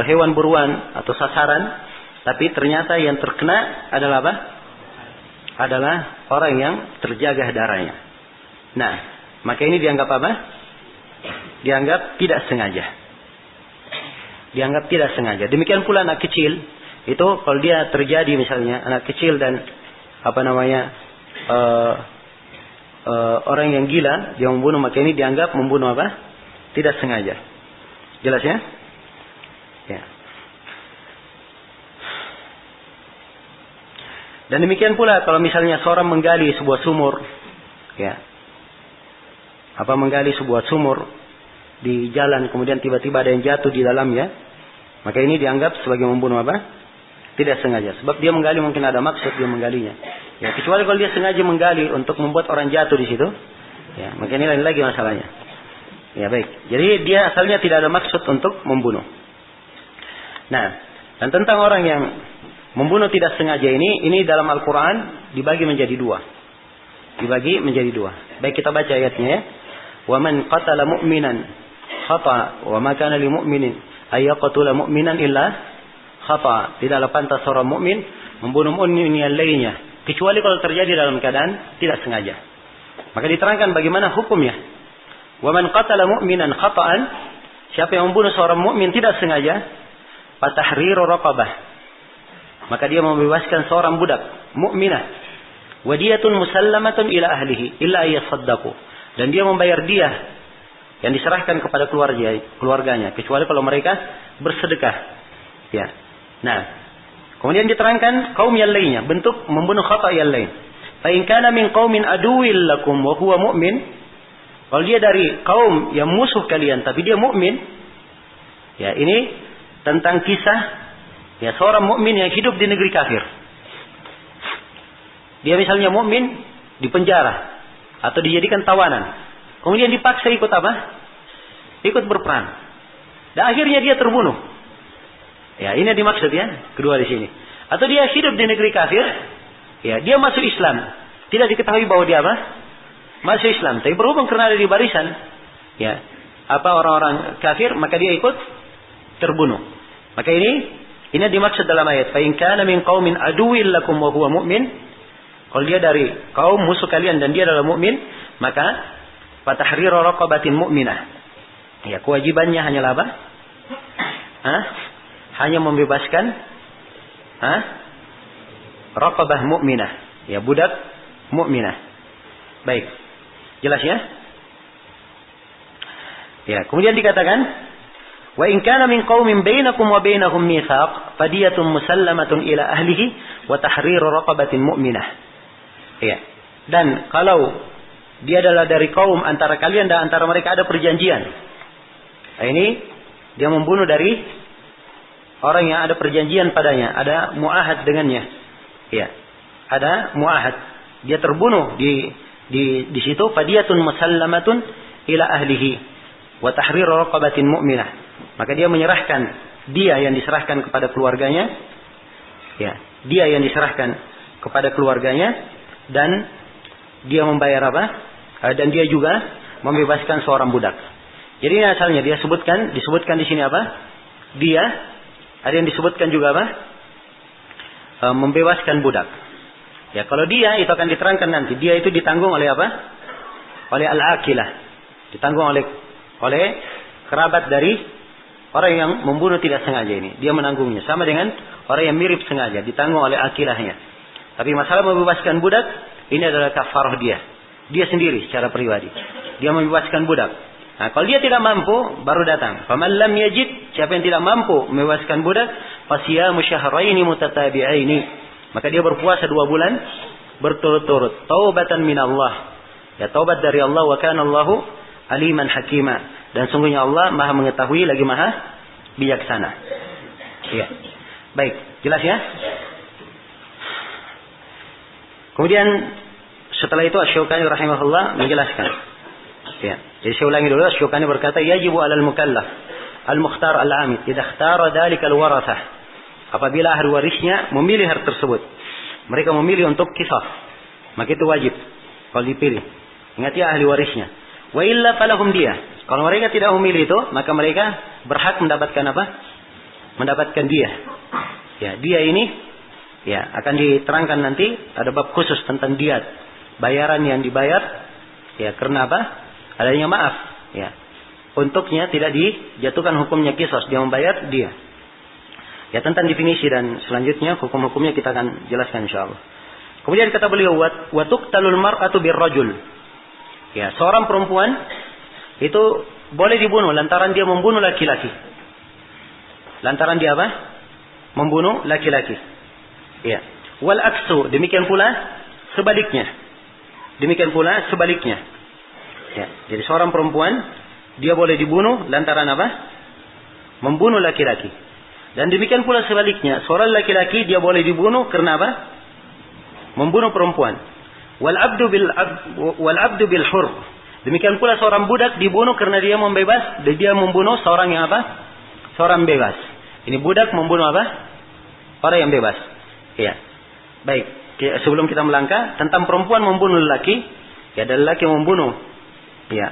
hewan buruan atau sasaran, tapi ternyata yang terkena adalah apa? Adalah orang yang terjaga darahnya. Nah, maka ini dianggap apa? Dianggap tidak sengaja. Dianggap tidak sengaja. Demikian pula anak kecil, itu kalau dia terjadi misalnya anak kecil dan orang yang gila dia membunuh, maka ini dianggap membunuh apa? Tidak sengaja. Jelas ya? Ya. Dan demikian pula kalau misalnya seorang menggali sebuah sumur, ya, menggali sebuah sumur di jalan, kemudian tiba-tiba ada yang jatuh di dalamnya, maka ini dianggap sebagai membunuh apa? Tidak sengaja. Sebab dia menggali mungkin ada maksud dia menggalinya. Ya, kecuali kalau dia sengaja menggali untuk membuat orang jatuh di situ, ya, maka ini lain lagi masalahnya. Ya, baik. Jadi dia asalnya tidak ada maksud untuk membunuh. Nah, dan tentang orang yang membunuh tidak sengaja ini dalam Al-Quran dibagi menjadi 2. Dibagi menjadi 2. Baik, kita baca ayatnya ya. Wa man qatala mu'minan khata wa ma kana lil mu'minin ay yaqtula mu'minan illa khata. Tidaklah pantas seorang mukmin membunuh mukmin yang lainnya kecuali kalau terjadi dalam keadaan tidak sengaja. Maka diterangkan bagaimana hukumnya. Wa man qatala mu'minan khata'an, siapa yang membunuh seorang mukmin tidak sengaja, fatahriru raqabah, maka dia membebaskan seorang budak mukminah, wadiyatun musallamatun ila ahlihi illa ayasaddaqu, dan dia membayar diyah yang diserahkan kepada keluarganya kecuali kalau mereka bersedekah. Ya. Nah, kemudian diterangkan kaum yang lainnya, bentuk membunuh khata yang lain. Fa in kana min qaumin aduwwil lakum wa huwa mu'min, kalau dia dari kaum yang musuh kalian tapi dia mukmin, ya ini tentang kisah ya seorang mukmin yang hidup di negeri kafir. Dia misalnya mukmin di penjara atau dijadikan tawanan, kemudian dipaksa ikut apa? Ikut berperang. Dan akhirnya dia terbunuh. Ya, ini yang dimaksud ya, kedua di sini. Atau dia hidup di negeri kafir, ya, dia masuk Islam, tidak diketahui bahwa dia apa? Masuk Islam, tapi berhubung karena ada di barisan, ya, apa orang-orang kafir, maka dia ikut terbunuh. Maka ini dimaksud dalam ayat, fa in kana min qaumin aduwwil lakum wa huwa mu'min, kalau dia dari kaum musuh kalian dan dia adalah mukmin, maka fatahriru raqabatin mu'minah. Ya, kewajibannya hanyalah apa? Hanya membebaskan raqabah mukminah, ya, budak mukminah. Baik. Jelas ya? Ya, kemudian dikatakan wa in kana min qaumin bainakum wa bainahum mitsaq fadiyatun musallamatun ila ahlihi wa tahriru raqabatin mu'minah. Ya. Dan kalau dia adalah dari kaum antara kalian dan antara mereka ada perjanjian. Nah, ini dia membunuh dari orang yang ada perjanjian padanya, ada muahad dengannya. Ya. Ada muahad. Dia terbunuh di situ, fadiyatun musallamatun ila ahlihi wa tahriru raqabatin mu'minah. Maka dia menyerahkan, dia yang diserahkan kepada keluarganya, ya, dia yang diserahkan kepada keluarganya, dan dia membayar apa? Dan dia juga membebaskan seorang budak. Jadi ini asalnya dia disebutkan di sini apa? Dia, ada yang disebutkan juga apa? Membebaskan budak. Ya, kalau dia itu akan diterangkan nanti. Dia itu ditanggung oleh apa? Oleh al-aqilah. Ditanggung oleh kerabat dari orang yang membunuh tidak sengaja ini. Dia menanggungnya. Sama dengan orang yang mirip sengaja. Ditanggung oleh akilahnya. Tapi masalah membebaskan budak, ini adalah kafarah dia. Dia sendiri secara pribadi. Dia membebaskan budak. Nah, kalau dia tidak mampu, baru datang. Faman lam yajid, siapa yang tidak mampu membebaskan budak, fasiyamu syahraini mutatabi'aini. Maka dia berpuasa 2 bulan berturut-turut. Taubatan minallah. Ya, taubat dari Allah, wa kana Allahu aliman hakima. Dan sungguhnya Allah Maha mengetahui lagi Maha bijaksana. Ya. Baik, jelas ya? Kemudian setelah itu Asy-Syaukani rahimahullah menjelaskan. Ya. Jadi saya ulangi dulu, Asy-Syaukani berkata, yajibu 'alal mukallaf al-mukhtar al-'amid idza ikhtara dzalikal warathah. Apabila ahli warisnya memilih hal tersebut, mereka memilih untuk qisas, maka itu wajib kalau dipilih. Ingat ya, ahli warisnya. Wa illa falahum dia. Kalau mereka tidak memilih itu, maka mereka berhak mendapatkan apa? Mendapatkan dia. Ya, dia ini ya akan diterangkan nanti, ada bab khusus tentang diat. Bayaran yang dibayar ya karena apa? Adanya maaf, ya. Untuknya tidak dijatuhkan hukumnya qisas, dia membayar dia. Ya, tentang definisi dan selanjutnya hukum-hukumnya kita akan jelaskan insyaallah. Kemudian kata beliau, wa tuqtalul mar'atu birrajul. Ya, seorang perempuan itu boleh dibunuh lantaran dia membunuh laki-laki. Lantaran dia apa? Membunuh laki-laki. Ya. Wal aksu, demikian pula sebaliknya. Demikian pula sebaliknya. Ya, jadi seorang perempuan dia boleh dibunuh lantaran apa? Membunuh laki-laki. Dan demikian pula sebaliknya, seorang laki-laki dia boleh dibunuh karena apa? Membunuh perempuan. Wal abdu bil hur. Demikian pula seorang budak dibunuh karena dia membunuh seorang yang apa? Seorang bebas. Ini budak membunuh apa? Orang yang bebas. Iya. Baik, sebelum kita melangkah tentang perempuan membunuh lelaki, ya, ada lelaki membunuh ya,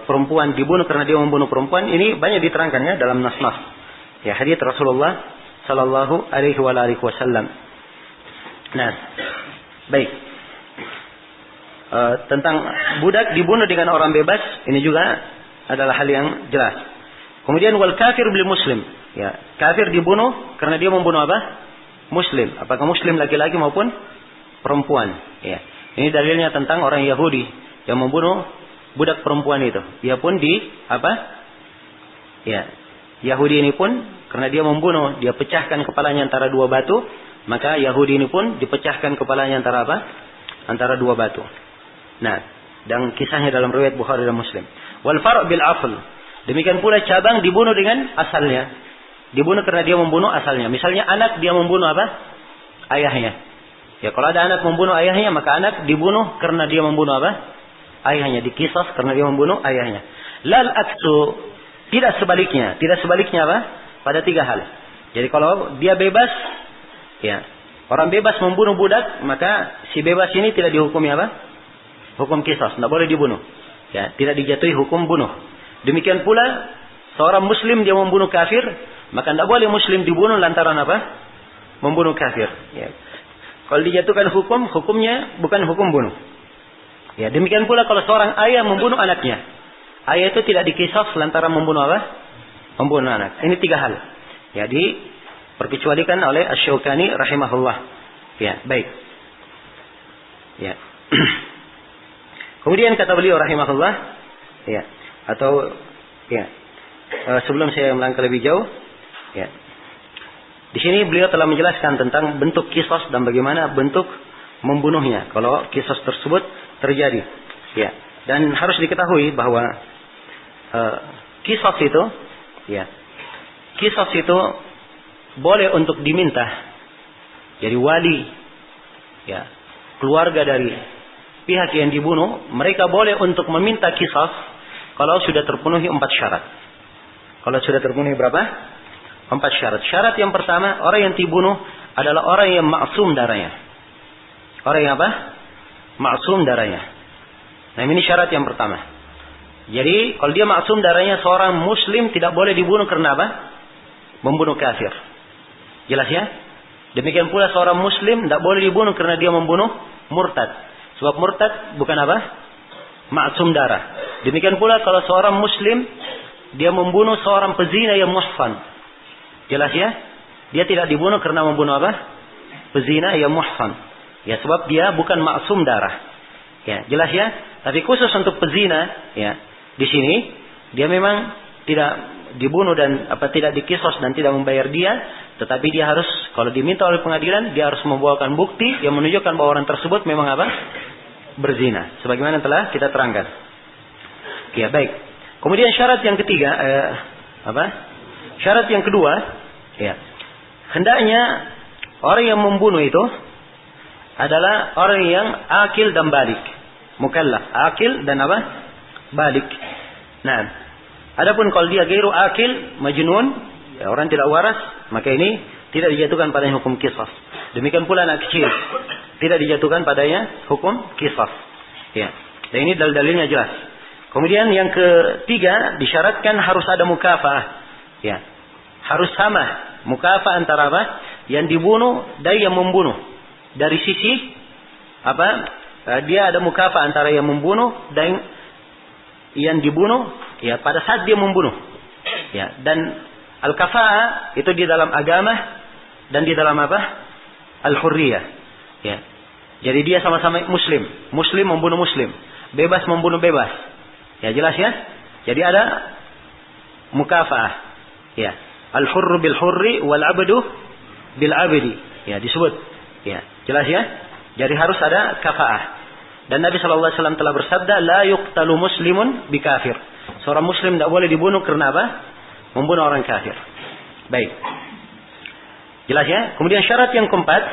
perempuan dibunuh karena dia membunuh perempuan, ini banyak diterangkan ya dalam nas-nas. Ya, hadits Rasulullah sallallahu alaihi wasallam. Nah, baik. Tentang budak dibunuh dengan orang bebas, ini juga adalah hal yang jelas. Kemudian wal kafir bil muslim. Ya, kafir dibunuh karena dia membunuh apa? Muslim. Apakah muslim laki-laki maupun perempuan? Ya. Ini dalilnya tentang orang Yahudi yang membunuh budak perempuan itu. Dia pun di apa? Ya, Yahudi ini pun karena dia membunuh, dia pecahkan kepalanya antara dua batu, maka Yahudi ini pun dipecahkan kepalanya antara apa? Antara dua batu. Nah, dan kisahnya dalam riwayat Bukhari dan Muslim. Wal far' bil asl. Demikian pula cabang dibunuh dengan asalnya. Dibunuh karena dia membunuh asalnya. Misalnya anak dia membunuh apa? Ayahnya. Ya, kalau ada anak membunuh ayahnya, maka anak dibunuh karena dia membunuh apa? Ayahnya. Dikisas karena dia membunuh ayahnya. Lal aksu, tidak sebaliknya. Tidak sebaliknya apa? Pada tiga hal. Jadi kalau dia bebas, ya, orang bebas membunuh budak, maka si bebas ini tidak dihukumi apa? Hukum kisas, tidak boleh dibunuh. Ya, tidak dijatuhi hukum bunuh. Demikian pula seorang muslim dia membunuh kafir, maka tidak boleh muslim dibunuh lantaran apa? Membunuh kafir. Ya. Kalau dijatuhkan hukumnya bukan hukum bunuh. Ya, demikian pula kalau seorang ayah membunuh anaknya. Ayah itu tidak dikisas lantaran membunuh apa? Membunuh anak. Ini tiga hal. Ya, diperkecualikan oleh Asy-Syaukani rahimahullah. Ya, baik. Ya. Kemudian kata beliau rahimahullah, ya, atau ya, sebelum saya melangkah lebih jauh, ya. Di sini beliau telah menjelaskan tentang bentuk qisas dan bagaimana bentuk membunuhnya kalau qisas tersebut terjadi. Ya. Dan harus diketahui bahwa qisas itu, ya, qisas itu boleh untuk diminta. Jadi wali, ya, keluarga dari pihak yang dibunuh, mereka boleh untuk meminta qisas kalau sudah terpenuhi 4 syarat. Kalau sudah terpenuhi berapa? 4 syarat. Syarat yang pertama, orang yang dibunuh adalah orang yang maksum darahnya. Orang yang apa? Maksum darahnya. Nah, ini syarat yang pertama. Jadi, kalau dia maksum darahnya, seorang muslim tidak boleh dibunuh karena apa? Membunuh kafir. Jelas ya? Demikian pula seorang muslim tidak boleh dibunuh karena dia membunuh murtad. Sebab murtad bukan apa? Maksum darah. Demikian pula kalau seorang muslim dia membunuh seorang pezina yang muhsan. Jelas ya? Dia tidak dibunuh karena membunuh apa? Pezina yang muhsan. Ya, sebab dia bukan maksum darah. Ya, jelas ya? Tapi khusus untuk pezina, ya, di sini dia memang tidak dibunuh dan tidak dikisos dan tidak membayar dia, tetapi dia harus, kalau diminta oleh pengadilan, dia harus membawakan bukti yang menunjukkan bahwa orang tersebut memang apa? Berzina. Sebagaimana telah kita terangkan. Ya, baik. Kemudian syarat yang ketiga, Syarat yang kedua, ya, hendaknya orang yang membunuh itu adalah orang yang akil dan balik, mukallaf, akil dan apa? Balik. Nah, adapun kalau dia gairu akil, majnun, ya, orang tidak waras, maka ini tidak dijatuhkan padanya hukum qisas. Demikian pula anak kecil tidak dijatuhkan padanya hukum qisas. Ya, dan ini dalil-dalilnya jelas. Kemudian yang ketiga, disyaratkan harus ada mukafa'ah. Ya, harus sama mukafa'ah antara apa? Yang dibunuh dan yang membunuh. Dari sisi apa? Dia ada mukafa'ah antara yang membunuh dan yang dibunuh, ya, pada saat dia membunuh. Ya, dan al-kafa'ah itu di dalam agama dan di dalam apa? Al-hurriyah. Ya. Jadi dia sama-sama muslim. Muslim membunuh muslim. Bebas membunuh bebas. Ya, jelas ya? Jadi ada mukafa'ah. Ya. Al-hurru bil hurri wal abdu bil abdi. Ya, disebut. Ya, jelas ya? Jadi harus ada kafa'ah. Dan Nabi sallallahu alaihi wasallam telah bersabda, la yuqtalu muslimun bi kafir. Seorang muslim tidak boleh dibunuh karena apa? Membunuh orang kafir. Baik. Jelas ya? Kemudian syarat yang keempat,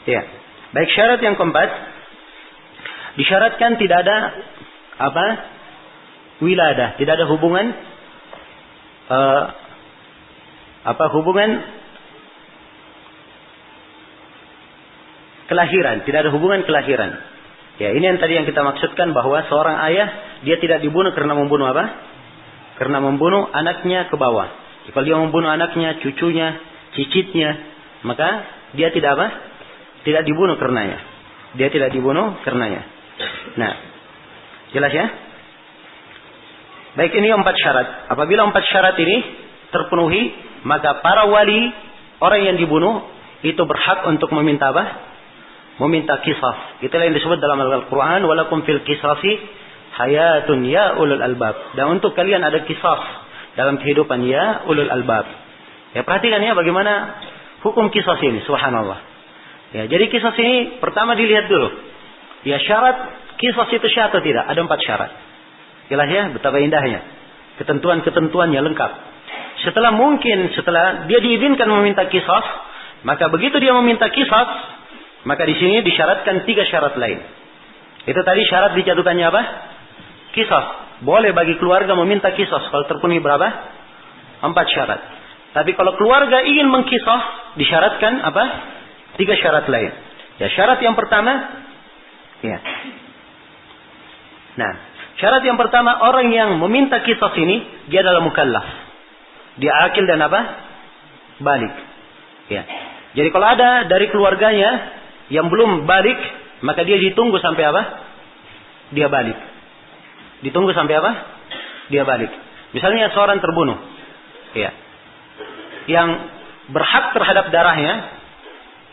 ya. Baik, syarat yang keempat, disyaratkan tidak ada apa? Wiladah, tidak ada hubungan hubungan kelahiran, tidak ada hubungan kelahiran. Ya, ini yang tadi yang kita maksudkan bahwa seorang ayah dia tidak dibunuh karena membunuh apa? Karena membunuh anaknya ke bawah. Kalau dia membunuh anaknya, cucunya, cicitnya, maka dia tidak apa? Tidak dibunuh karenanya. Dia tidak dibunuh karenanya. Nah, Jelas ya? Baik, ini 4 syarat. Apabila 4 syarat ini terpenuhi, maka para wali orang yang dibunuh itu berhak untuk meminta apa? Meminta qisas. Itulah yang disebut dalam Al-Quran, walakum fil qisasi hayatun ya ulul albab. Dan untuk kalian ada qisas dalam kehidupan ya ulul albab. Ya, perhatikan ya bagaimana hukum qisas ini, subhanallah. Ya, jadi qisas ini pertama dilihat dulu. Ya, syarat qisas itu syah atau tidak? Ada 4 syarat. Jelas ya, betapa indahnya. Ketentuan-ketentuannya lengkap. Setelah dia diizinkan meminta qisas, maka begitu dia meminta qisas, maka di sini disyaratkan 3 syarat lain. Itu tadi syarat dijatuhkannya apa? Qisas. Boleh bagi keluarga meminta qisas kalau terpenuhi berapa? 4 syarat. Tapi kalau keluarga ingin mengqisas, disyaratkan apa? 3 syarat lain. Ya, syarat yang pertama, ya. Nah, syarat yang pertama, orang yang meminta qisas ini dia adalah mukallaf. Dia akil dan apa? Balik. Ya. Jadi kalau ada dari keluarganya yang belum balik, maka dia ditunggu sampai apa? Dia balik. Ditunggu sampai apa? Dia balik. Misalnya seorang terbunuh, ya, yang berhak terhadap darahnya,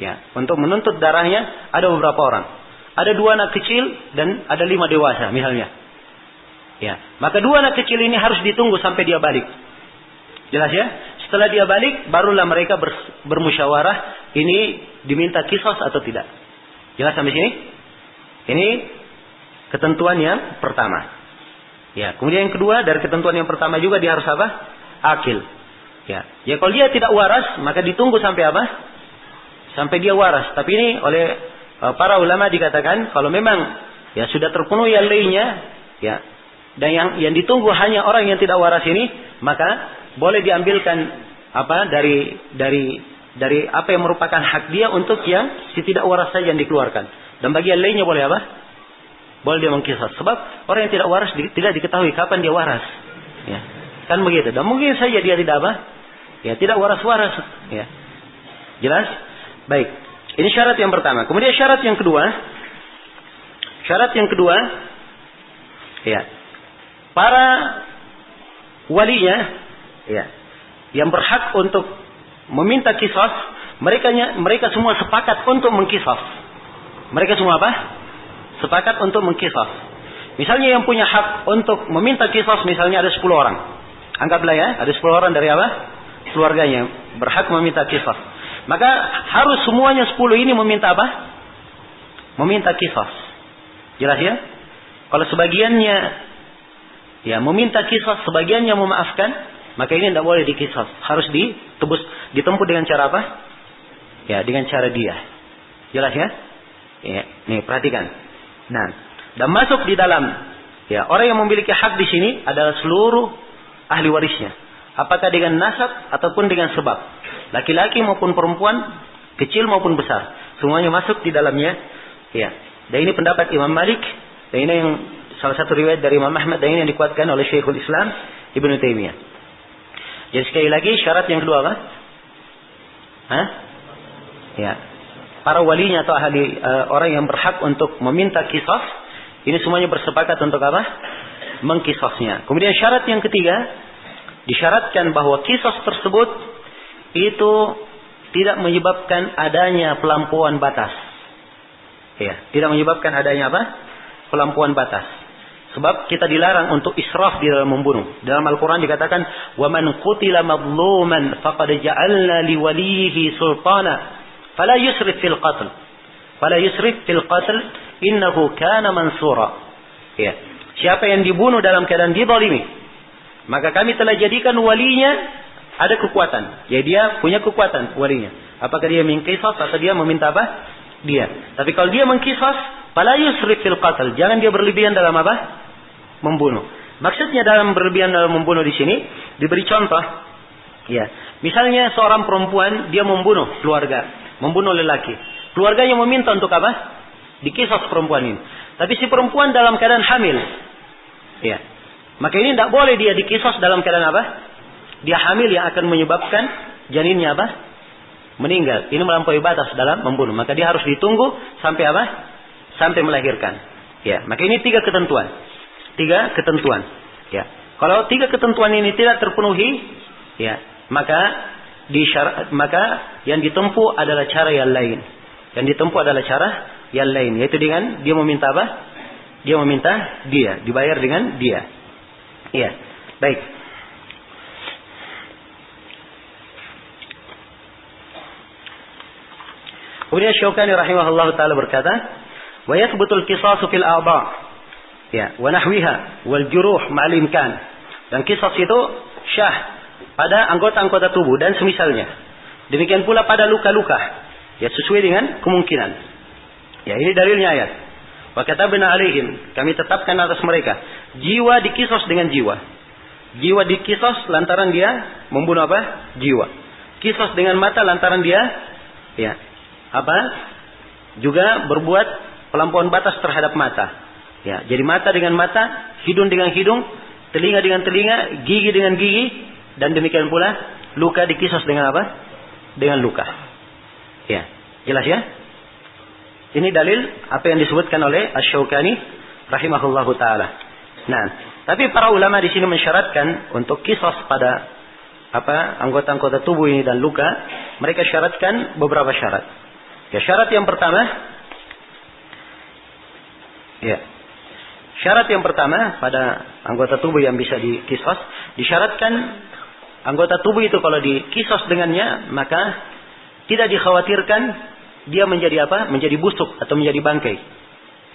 ya, untuk menuntut darahnya ada beberapa orang. Ada 2 anak kecil dan ada 5 dewasa, misalnya. Ya, maka 2 anak kecil ini harus ditunggu sampai dia balik. Jelas ya? Setelah dia balik, barulah mereka bermusyawarah, ini diminta qisas atau tidak. Jelas sampai sini? Ini ketentuan yang pertama. Ya, kemudian yang kedua, dari ketentuan yang pertama juga dia harus apa? Akil. Ya, kalau dia tidak waras, maka ditunggu sampai apa? Sampai dia waras. Tapi ini oleh para ulama dikatakan, kalau memang ya sudah terpenuhi yang lainnya, ya, dan yang ditunggu hanya orang yang tidak waras ini, maka boleh diambilkan apa dari apa yang merupakan hak dia untuk yang si tidak waras saja yang dikeluarkan. Dan bagi yang lainnya boleh apa? Boleh dia mengqisas. Sebab orang yang tidak waras tidak diketahui kapan dia waras. Ya, kan begitu. Dan mungkin saja dia tidak apa? Ya, tidak waras-waras. Ya, jelas? Baik. Ini syarat yang pertama. Kemudian syarat yang kedua. Ya, para walinya, ya, yang berhak untuk meminta qisas, mereka semua sepakat untuk mengqisas. Mereka semua apa? Sepakat untuk mengqisas. Misalnya yang punya hak untuk meminta qisas, misalnya ada 10 orang. Anggaplah ya, ada 10 orang dari apa? Keluarganya berhak meminta qisas. Maka harus semuanya 10 ini meminta apa? Meminta qisas. Jelas ya? Kalau sebagiannya ya meminta qisas, sebagiannya memaafkan, maka ini tidak boleh diqisas. Harus ditempuh dengan cara apa? Ya, dengan cara dia. Jelas ya? Ya, nih perhatikan. Nah, dan masuk di dalam ya orang yang memiliki hak di sini adalah seluruh ahli warisnya. Apakah dengan nasab ataupun dengan sebab. Laki-laki maupun perempuan, kecil maupun besar, semuanya masuk di dalamnya. Ya. Dan ini pendapat Imam Malik, dan ini yang salah satu riwayat dari Imam Ahmad, dan ini yang dikuatkan oleh Syekhul Islam Ibnu Taimiyah. Jadi sekali lagi syarat yang kedua apa? Ya. Para walinya atau ahli orang yang berhak untuk meminta qisas, ini semuanya bersepakat untuk apa? Mengqisasnya. Kemudian syarat yang ketiga, disyaratkan bahwa qisas tersebut itu tidak menyebabkan adanya pelampauan batas. Ya, tidak menyebabkan adanya apa? Pelampauan batas. Sebab kita dilarang untuk israf di dalam membunuh. Dalam Al-Quran dikatakan, وَمَنْ قُتِلَ مَظْلُومًا فَقَدْ جَعَلْنَا لِوَلِيهِ سُلْطَانًا فَلَا يُسْرِفْ فِي الْقَتْلِ إِنَّهُ كَانَ مَنْصُورًا. Ya. Siapa yang dibunuh dalam keadaan dizalimi, maka kami telah jadikan walinya ada kekuatan. Ya, dia punya kekuatan walinya. Apakah dia mengqisas atau dia meminta apa? Dia. Tapi kalau dia mengqisas, fala yusrif fil qatl. Jangan dia berlebihan dalam apa? Membunuh. Maksudnya dalam berlebihan dalam membunuh di sini diberi contoh. Ya, misalnya seorang perempuan dia membunuh keluarga, membunuh lelaki. Keluarganya meminta untuk apa? Diqisas perempuan ini. Tapi si perempuan dalam keadaan hamil. Ya. Maka ini tidak boleh dia diqisas dalam keadaan apa? Dia hamil yang akan menyebabkan janinnya apa? Meninggal. Ini melampaui batas dalam membunuh. Maka dia harus ditunggu sampai apa? Sampai melahirkan. Ya, maka ini 3 ketentuan. tiga ketentuan. Ya. Kalau tiga ketentuan ini tidak terpenuhi, ya, maka yang ditempuh adalah cara yang lain. Yang ditempuh adalah cara yang lain, yaitu dengan dia meminta apa? Dia meminta dia, dibayar dengan dia. Iya. Baik. Kemudian Syaukani rahimahullah taala berkata, "Wa yathbutul qisasu fil a'dha." Ya, wa nahwiha wal juruh ma'al imkan. Dan qisas itu syah pada anggota-anggota tubuh dan semisalnya. Demikian pula pada luka-luka. Ya, sesuai dengan kemungkinan. Ya, ini dalilnya ayat. Wa katabna alaihim, kami tetapkan atas mereka jiwa dikisos dengan jiwa. Jiwa dikisos lantaran dia membunuh apa? Jiwa. Kisos dengan mata lantaran dia ya, apa? Juga berbuat pelampauan batas terhadap mata. Ya, jadi mata dengan mata, hidung dengan hidung, telinga dengan telinga, gigi dengan gigi, dan demikian pula luka dikisos dengan apa? Dengan luka. Ya, jelas ya? Ini dalil apa yang disebutkan oleh Asy-Syaukani rahimahullahu taala. Nah, tapi para ulama di sini mensyaratkan untuk kisos pada anggota-anggota tubuh ini dan luka, mereka syaratkan beberapa syarat. Ya, syarat yang pertama, ya, syarat yang pertama pada anggota tubuh yang bisa dikisos, disyaratkan anggota tubuh itu kalau dikisos dengannya, maka tidak dikhawatirkan dia menjadi apa? Menjadi busuk atau menjadi bangkai.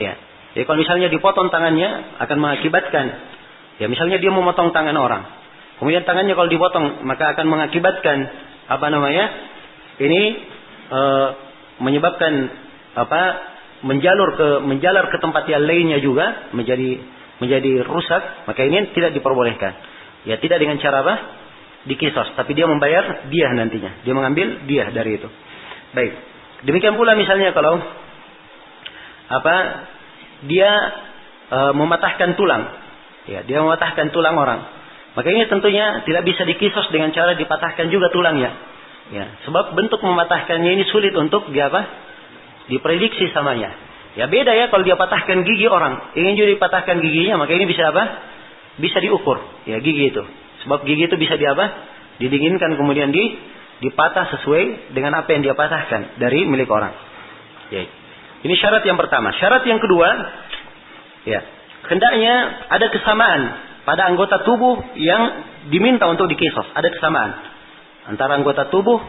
Ya. Jadi kalau misalnya dipotong tangannya akan mengakibatkan, ya misalnya dia memotong tangan orang, kemudian tangannya kalau dipotong maka akan mengakibatkan ini menyebabkan menjalar ke tempat yang lainnya juga menjadi rusak, maka ini tidak diperbolehkan. Ya, tidak dengan cara apa? Dikisos, tapi dia membayar diah nantinya. Dia mengambil diah dari itu. Baik. Demikian pula misalnya kalau dia mematahkan tulang. Ya, dia mematahkan tulang orang. Maka ini tentunya tidak bisa dikisos dengan cara dipatahkan juga tulangnya. Ya, sebab bentuk mematahkannya ini sulit untuk diprediksi samanya. Ya, beda ya kalau dia patahkan gigi orang, ingin juga dipatahkan giginya, maka ini bisa apa? Bisa diukur, ya gigi itu. Sebab gigi itu bisa didinginkan kemudian dipatah sesuai dengan apa yang dia patahkan dari milik orang. Ya. Ini syarat yang pertama. Syarat yang kedua, ya, hendaknya ada kesamaan pada anggota tubuh yang diminta untuk dikisos. Ada kesamaan antara anggota tubuh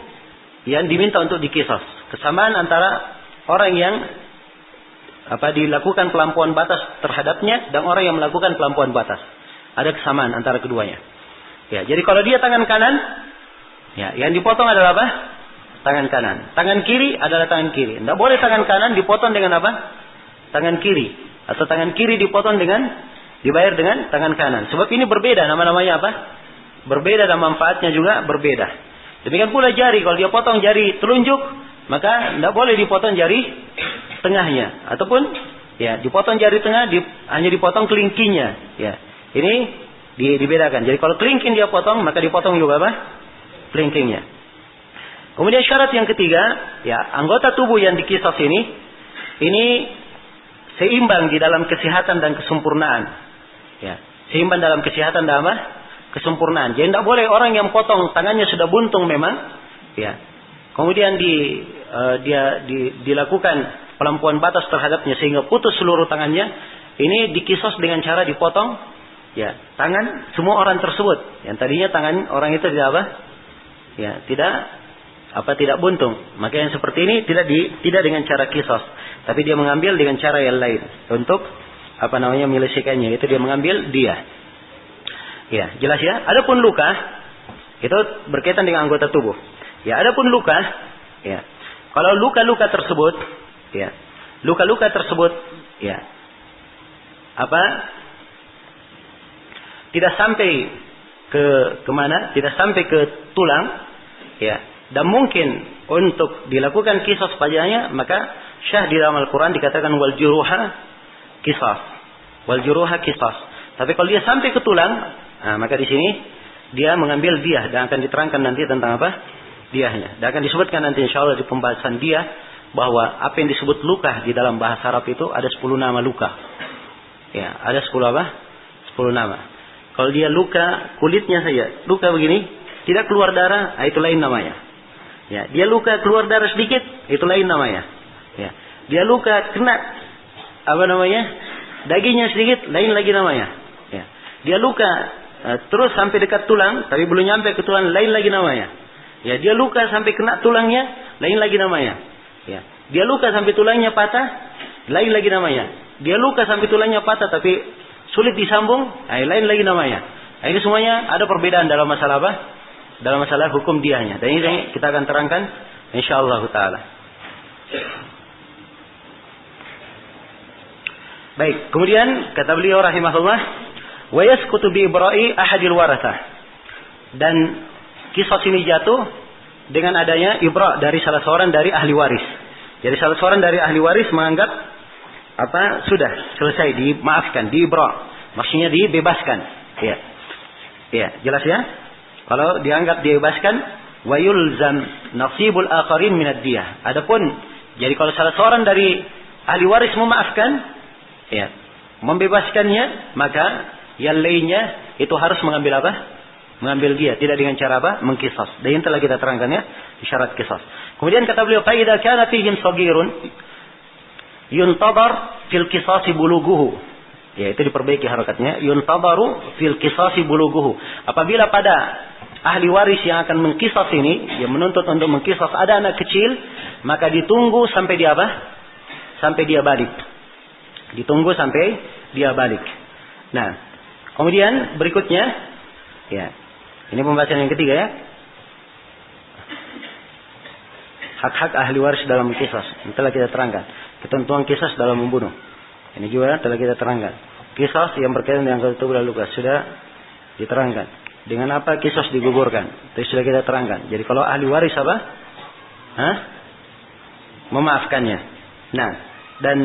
yang diminta untuk dikisos. Kesamaan antara orang yang dilakukan pelampauan batas terhadapnya dan orang yang melakukan pelampauan batas. Ada kesamaan antara keduanya. Ya, jadi kalau dia tangan kanan, ya, yang dipotong adalah apa? Tangan kanan. Tangan kiri adalah tangan kiri. Tidak boleh tangan kanan dipotong dengan apa? Tangan kiri. Atau tangan kiri dipotong dibayar dengan tangan kanan. Sebab ini berbeda, nama-namanya apa? Berbeda dan manfaatnya juga berbeda. Demikian pula jari. Kalau dia potong jari telunjuk, maka tidak boleh dipotong jari tengahnya. Ataupun ya dipotong jari tengah, hanya dipotong kelingkingnya. Ya, ini dibedakan. Jadi kalau kelingking dia potong, maka dipotong juga apa? Kelingkingnya. Kemudian syarat yang ketiga, ya anggota tubuh yang dikisos ini seimbang di dalam kesehatan dan kesempurnaan. Ya, seimbang dalam kesehatan dan apa? Kesempurnaan. Jadi tidak boleh orang yang potong tangannya sudah buntung memang, ya. Kemudian dilakukan pelampauan batas terhadapnya sehingga putus seluruh tangannya. Ini dikisos dengan cara dipotong, ya tangan semua orang tersebut. Yang tadinya tangan orang itu tidak apa? Ya, tidak buntung. Maka yang seperti ini tidak dengan cara kisos, tapi dia mengambil dengan cara yang lain untuk menyelesaikannya. Itu dia mengambil dia. Ya, jelas ya. Adapun luka itu berkaitan dengan anggota tubuh. Ya, adapun luka, ya. Kalau luka-luka tersebut, ya. Luka-luka tersebut, ya. Tidak sampai ke mana? Tidak sampai ke tulang, ya. Dan mungkin untuk dilakukan kisos padanya, maka syah di dalam Al-Quran dikatakan wal juruha kisas. Wal juruha kisas. Tapi kalau dia sampai ke tulang, maka di sini dia mengambil diah dan akan diterangkan nanti tentang apa? Diahnya. Dan akan disebutkan nanti insyaallah di pembahasan diah bahwa apa yang disebut luka di dalam bahasa Arab itu ada 10 nama luka. Ya, ada 10 apa? 10 nama. Kalau dia luka kulitnya saja, luka begini, tidak keluar darah, itu lain namanya. Ya, dia luka keluar darah sedikit, itu lain namanya. Ya, dia luka kena dagingnya sedikit, lain lagi namanya. Ya, dia luka terus sampai dekat tulang, tapi belum nyampe ke tulang, lain lagi namanya. Ya, dia luka sampai kena tulangnya, lain lagi namanya. Ya, dia luka sampai tulangnya patah, lain lagi namanya. Dia luka sampai tulangnya patah tapi sulit disambung, lain lagi namanya. Ini semuanya ada perbedaan dalam masalah apa? Dalam masalah hukum diyahnya. Dan ini kita akan terangkan insyaallah taala. Baik, kemudian kata beliau rahimahullah, wa yasqutu bi ibra'i ahadil warathah. Dan qisas ini jatuh dengan adanya ibra' dari salah seorang dari ahli waris. Jadi salah seorang dari ahli waris menganggap sudah selesai, dimaafkan, diibra', maksudnya dibebaskan. Ya. Ya, jelas ya? Kalau dianggap dibebaskan, wa yulzam nasibul akharin minad diyah. Adapun jadi kalau salah seorang dari ahli waris memaafkan, ya, membebaskannya, maka yang lainnya itu harus mengambil apa? Mengambil dia, tidak dengan cara apa? Mengqisas. Dan yang telah kita terangkan ya, syarat qisas. Kemudian kata beliau, fa idza kana fihim saghirun yuntadar fil qisasi bulughuhu. Ya, itu diperbaiki harakatnya. Yuntadaru fil qisasi bulughuhu. Apabila pada ahli waris yang akan mengqisas ini, yang menuntut untuk mengqisas ada anak kecil, maka ditunggu sampai dia apa? Sampai dia balik. Ditunggu sampai dia balik. Nah, kemudian berikutnya, ya, ini pembahasan yang ketiga ya. Hak-hak ahli waris dalam qisas. Ini telah kita terangkan. Ketentuan qisas dalam membunuh. Ini juga telah kita terangkan. Qisas yang berkaitan dengan qatl luka sudah diterangkan. Dengan apa qisas digugurkan? Itu sudah kita terangkan. Jadi kalau ahli waris apa? Memaafkannya. Nah, dan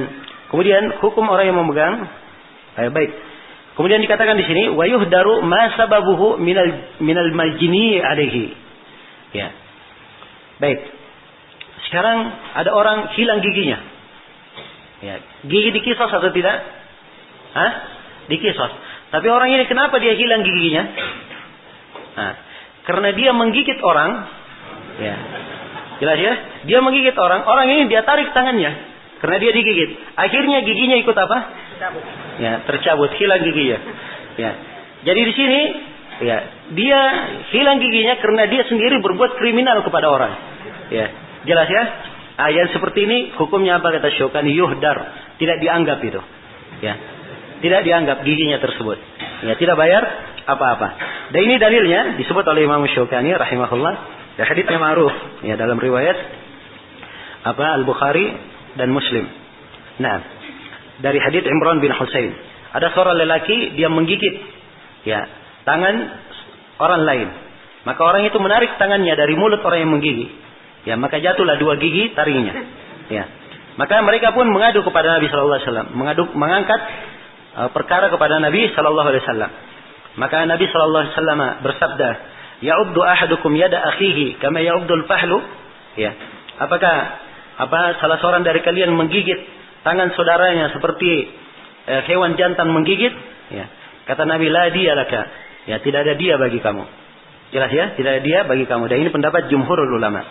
kemudian hukum orang yang memegang, baik. Kemudian dikatakan di sini, wa yuhdaru ma sababuhu minal majni alaihi. Ya. Baik. Sekarang ada orang hilang giginya. Ya, gigi dikisas atau tidak? Dikisas. Tapi orang ini kenapa dia hilang giginya? Karena dia menggigit orang. Ya. Jelas ya? Dia menggigit orang. Orang ini dia tarik tangannya. Karena dia digigit. Akhirnya giginya ikut apa? Tercabut. Ya, tercabut, hilang giginya. Ya. Jadi di sini, ya, dia hilang giginya karena dia sendiri berbuat kriminal kepada orang. Ya, jelas ya? Yang seperti ini hukumnya apa kata Syaukani? Yuhdar, tidak dianggap itu. Ya, tidak dianggap giginya tersebut. Ya, tidak bayar apa-apa. Dan ini dalilnya disebut oleh Imam Syaukani rahimahullah. Ya, haditsnya ma'ruf ya dalam riwayat Al-Bukhari dan Muslim. Nah, dari hadits Imran bin Husain, ada seorang lelaki dia menggigit ya tangan orang lain. Maka orang itu menarik tangannya dari mulut orang yang menggigit. Ya, maka jatuhlah 2 gigi taringnya. Ya. Maka mereka pun mengadu kepada Nabi sallallahu alaihi wasallam, mengangkat perkara kepada Nabi sallallahu alaihi wasallam. Maka Nabi sallallahu alaihi wasallam bersabda, "Ya'uddu ahadukum yada akhihi kama ya'uddul fahlu." Ya. Apakah salah seorang dari kalian menggigit tangan saudaranya seperti hewan jantan menggigit? Ya. Kata Nabi, "La dia laka." Ya, tidak ada dia bagi kamu. Jelas ya? Tidak ada dia bagi kamu. Dan ini pendapat jumhurul ulama,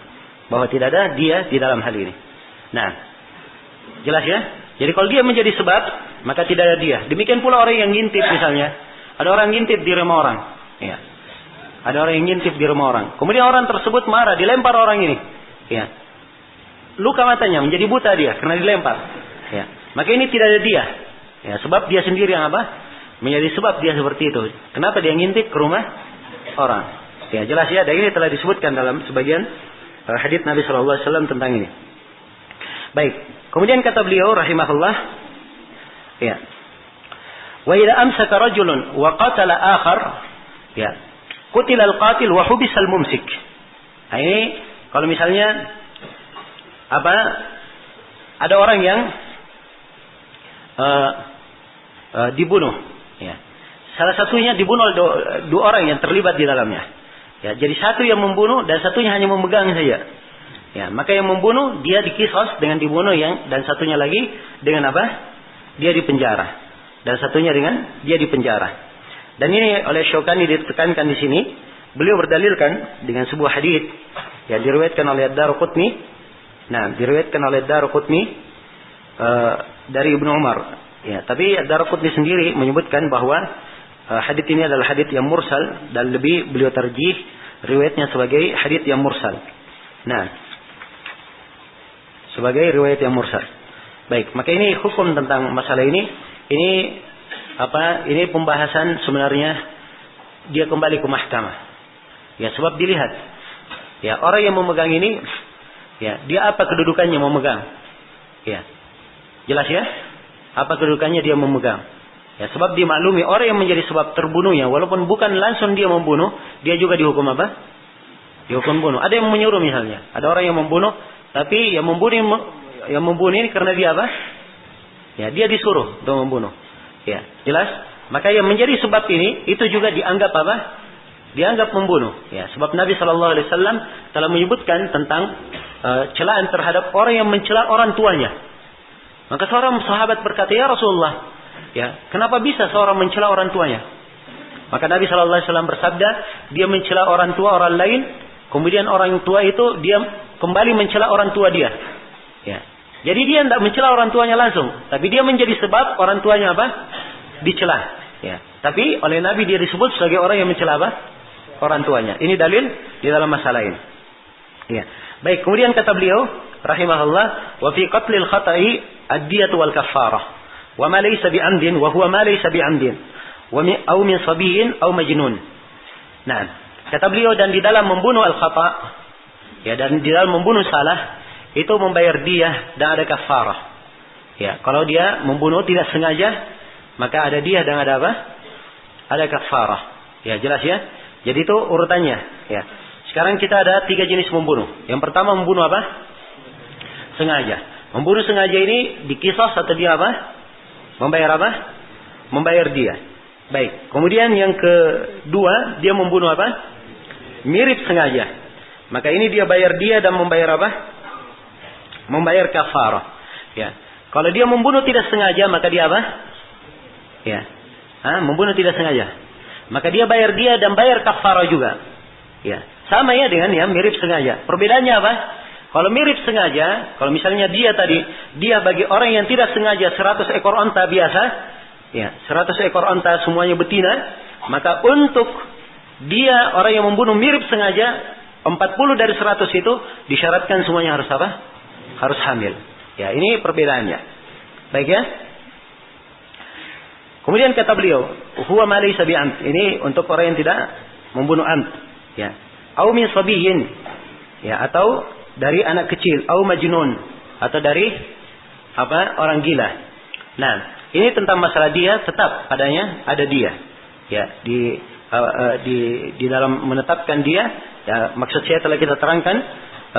bahwa tidak ada dia di dalam hal ini. Nah, jelas ya? Jadi kalau dia menjadi sebab, maka tidak ada dia. Demikian pula orang yang ngintip misalnya. Ada orang ngintip di rumah orang. Ya. Ada orang yang ngintip di rumah orang. Kemudian orang tersebut marah, dilempar orang ini. Ya. Luka matanya, menjadi buta dia karena dilempar. Ya. Maka ini tidak ada dia. Ya, sebab dia sendiri yang apa? Menjadi sebab dia seperti itu. Kenapa dia ngintip ke rumah orang? Ya, jelas ya. Dan ini telah disebutkan dalam sebagian hadits Nabi sallallahu alaihi wasallam tentang ini. Baik. Kemudian kata beliau rahimahullah, ya. Wa idza amsaka rajulun wa qatala akhar, ya. Qutila al-qatil wa hubisa al-mumsik. Nah, ini kalau misalnya ada orang yang dibunuh, ya. Salah satunya dibunuh dua orang yang terlibat di dalamnya. Ya, jadi satu yang membunuh dan satunya hanya memegang saja. Ya, maka yang membunuh dia dikisos dengan dibunuh dan satunya lagi dengan apa? Dia dipenjara. Dan satunya dengan dia dipenjara. Dan ini oleh Syaukani ditekankan di sini. Beliau berdalilkan dengan sebuah hadits yang diriwayatkan oleh Ad-Darqutni. Nah, diriwayatkan oleh Ad-Darqutni dari Ibnu Umar. Ya, tapi Ad-Darqutni sendiri menyebutkan bahwa hadits ini adalah hadits yang mursal dan lebih beliau tarjih riwayatnya sebagai hadits yang mursal. Nah, sebagai riwayat yang mursal. Baik, maka ini hukum tentang masalah ini. Ini pembahasan sebenarnya dia kembali ke mahkamah. Ya, sebab dilihat. Ya, orang yang memegang ini, ya, dia apa kedudukannya memegang? Ya. Jelas ya? Apa kedudukannya dia memegang? Ya, sebab dimaklumi orang yang menjadi sebab terbunuhnya walaupun bukan langsung dia membunuh, dia juga dihukum apa? Dihukum bunuh. Ada yang menyuruh misalnya. Ada orang yang membunuh, tapi yang membunuh ini karena dia apa? Ya, dia disuruh untuk membunuh. Ya, jelas? Maka yang menjadi sebab ini itu juga dianggap apa? Dianggap membunuh. Ya, sebab Nabi Shallallahu Alaihi Wasallam telah menyebutkan tentang celaan terhadap orang yang mencela orang tuanya. Maka seorang sahabat berkata, ya Rasulullah, ya, kenapa bisa seorang mencela orang tuanya? Maka Nabi Shallallahu Alaihi Wasallam bersabda, dia mencela orang tua orang lain, kemudian orang tua itu dia kembali mencela orang tua dia. Ya. Jadi dia tidak mencela orang tuanya langsung, tapi dia menjadi sebab orang tuanya apa? Dicela. Ya. Tapi oleh Nabi dia disebut sebagai orang yang mencela apa? Orang tuanya. Ini dalil di dalam masalah ini. Ya. Baik, kemudian kata beliau rahimahullah, wa fi qatlil khata'i ad-diyatu wal kaffarah. Wa ma laysa bi'amdin wa huwa ma laysa bi'amdin. Wa min sabiyyin aw majnun. Nah, kata beliau dan di dalam membunuh al-khata', ya, dan di dalam membunuh salah itu membayar diyah dan ada kaffarah. Ya, kalau dia membunuh tidak sengaja, maka ada diyah dan ada apa? Ada kaffarah. Ya, jelas ya? Jadi itu urutannya. Ya. Sekarang kita ada 3 jenis membunuh. Yang pertama membunuh apa? Sengaja. Membunuh sengaja ini dikisas atau dia apa? Membayar apa? Membayar dia. Baik. Kemudian yang kedua dia membunuh apa? Mirip sengaja. Maka ini dia bayar dia dan membayar apa? Membayar kafarah. Ya. Kalau dia membunuh tidak sengaja maka dia apa? Ya. Membunuh tidak sengaja. Maka dia bayar dia dan bayar kafarah juga. Ya, sama ya dengan yang mirip sengaja. Perbedaannya apa? Kalau mirip sengaja, kalau misalnya dia bagi orang yang tidak sengaja 100 ekor onta biasa, ya, 100 ekor onta semuanya betina, maka untuk dia orang yang membunuh mirip sengaja 40 dari 100 itu disyaratkan semuanya harus apa? Harus hamil. Ya, ini perbedaannya. Baik ya? Kemudian kata beliau, huwa ma laysa bi'amd. Ini untuk orang yang tidak membunuh amd. Ya. Au min sabiyyin. Ya, atau dari anak kecil, au majnun, atau dari apa? Orang gila. Nah, ini tentang masalah dia tetap padanya ada dia. Ya, di dalam menetapkan dia, ya, maksud saya telah kita terangkan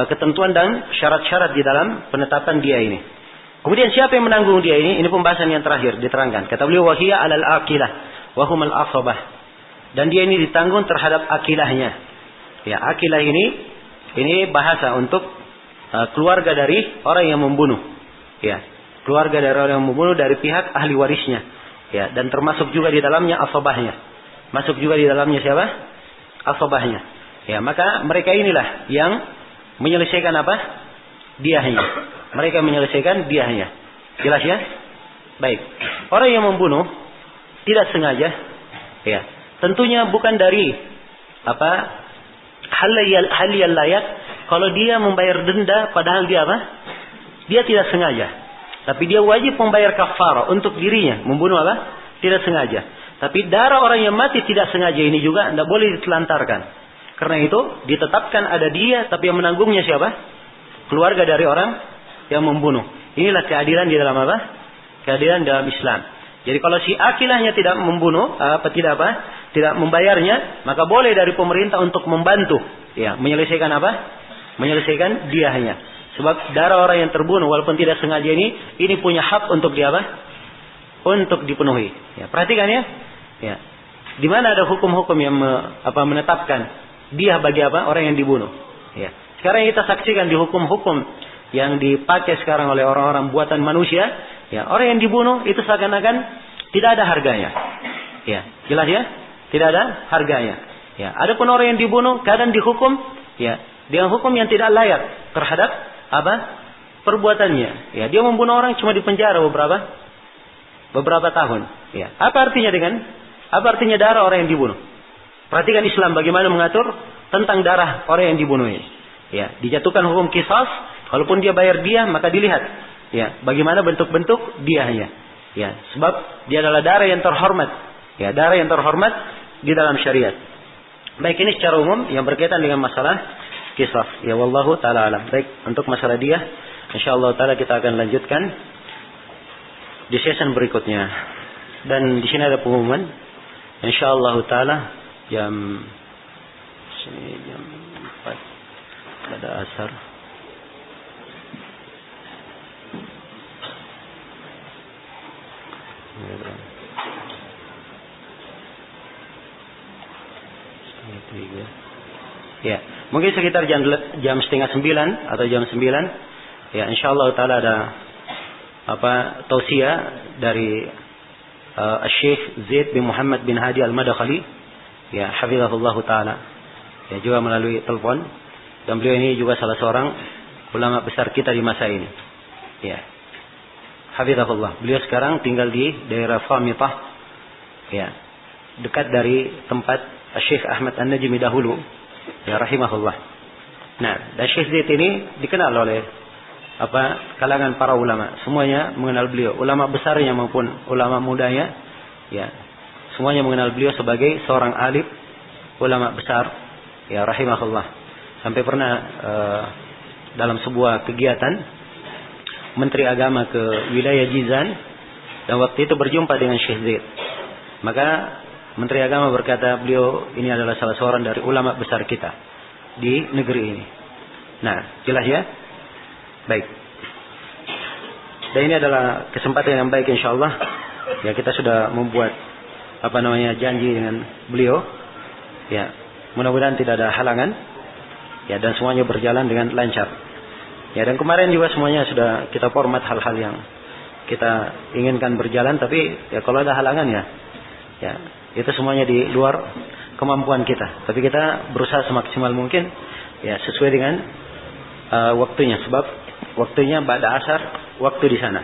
ketentuan dan syarat-syarat di dalam penetapan dia ini. Kemudian siapa yang menanggung dia ini? Ini pembahasan yang terakhir diterangkan. Kata beliau, wahiyya alal aqilah wa humal asabah. Dan dia ini ditanggung terhadap akilahnya. Ya, akilah ini bahasa untuk keluarga dari orang yang membunuh. Ya, keluarga dari orang yang membunuh dari pihak ahli warisnya. Ya, dan termasuk juga di dalamnya asabahnya. Masuk juga di dalamnya siapa? Asabahnya. Ya, maka mereka inilah yang menyelesaikan apa? Diyahnya. Mereka menyelesaikan diyahnya. Jelas ya? Baik. Orang yang membunuh tidak sengaja, ya, tentunya bukan dari apa? Hal yang layak kalau dia membayar denda padahal dia apa? Dia tidak sengaja. Tapi dia wajib membayar kafarah untuk dirinya membunuh apa? Tidak sengaja. Tapi darah orang yang mati tidak sengaja ini juga tidak boleh ditelantarkan. Karena itu ditetapkan ada dia, tapi yang menanggungnya siapa? Keluarga dari orang yang membunuh. Inilah keadilan di dalam apa? Keadilan dalam Islam. Jadi kalau si akilahnya tidak membunuh, tidak membayarnya, maka boleh dari pemerintah untuk membantu, ya, menyelesaikan apa? Menyelesaikan diyahnya. Sebab darah orang yang terbunuh walaupun tidak sengaja ini punya hak untuk dia apa? Untuk dipenuhi. Ya, perhatikan ya. Ya. Di mana ada hukum-hukum yang menetapkan diyah bagi apa? Orang yang dibunuh. Ya. Sekarang kita saksikan di hukum-hukum yang dipakai sekarang oleh orang-orang buatan manusia, ya, orang yang dibunuh itu seakan-akan tidak ada harganya. Ya, jelas ya? Tidak ada harganya. Ya, adapun orang yang dibunuh kadang dihukum ya dengan hukum yang tidak layak terhadap apa? Perbuatannya. Ya, dia membunuh orang cuma dipenjara beberapa tahun. Ya. Apa artinya darah orang yang dibunuh? Perhatikan Islam bagaimana mengatur tentang darah orang yang dibunuh ini. Ya, dijatuhkan hukum qisas, walaupun dia bayar diah maka dilihat ya bagaimana bentuk-bentuk diahnya. Ya, sebab dia adalah darah yang terhormat. Ya, darah yang terhormat di dalam syariat. Baik, ini secara umum yang berkaitan dengan masalah qisas. Ya, wallahu taala alam. Baik, untuk masalah diah insyaallah taala kita akan lanjutkan di sesi berikutnya. Dan di sini ada pengumuman insyaallah taala jam 4 pada asar. Ya, mungkin sekitar jam 8:30 atau jam 9. Ya, insyaallah taala ada tausiah dari Syekh Zaid bin Muhammad bin Hadi Al-Madakhali, ya, hafizahullah taala. Ya, juga melalui telepon, dan beliau ini juga salah seorang ulama besar kita di masa ini. Ya. Hafizahullah. Beliau sekarang tinggal di daerah Famitah. Ya. Dekat dari tempat Syekh Ahmad An-Najmi dahulu. Ya, rahimahullah. Nah, dan Syekh Zaid ini dikenal oleh kalangan para ulama. Semuanya mengenal beliau, ulama besarnya maupun ulama mudanya. Ya. Semuanya mengenal beliau sebagai seorang alim, ulama besar. Ya, rahimahullah. Sampai pernah dalam sebuah kegiatan Menteri Agama ke wilayah Jizan, dan waktu itu berjumpa dengan Syekh Zaid. Maka Menteri Agama berkata, beliau ini adalah salah seorang dari ulama besar kita di negeri ini. Nah, jelas ya? Baik. Dan ini adalah kesempatan yang baik insyaallah. Ya, kita sudah membuat janji dengan beliau. Ya, mudah-mudahan tidak ada halangan. Ya, dan semuanya berjalan dengan lancar. Ya, dan kemarin juga semuanya sudah kita format hal-hal yang kita inginkan berjalan, tapi ya kalau ada halangan ya itu semuanya di luar kemampuan kita. Tapi kita berusaha semaksimal mungkin ya sesuai dengan waktunya, sebab waktunya ba'da asar waktu di sana.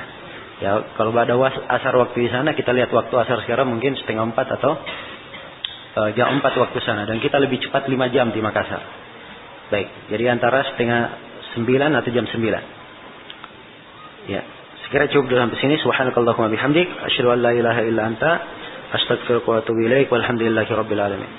Ya, kalau ba'da asar waktu di sana, kita lihat waktu asar sekarang mungkin 3:30 atau jam 4 waktu sana, dan kita lebih cepat 5 jam di Makassar. Baik, jadi antara 8:30 atau jam 9. Ya, sekira cukup sampai sini. Subhanakallahumma bihamdik, asyhadu an la ilaha illa anta, astaghfiruka wa atubu ilaik, walhamdulillahirabbil alamin.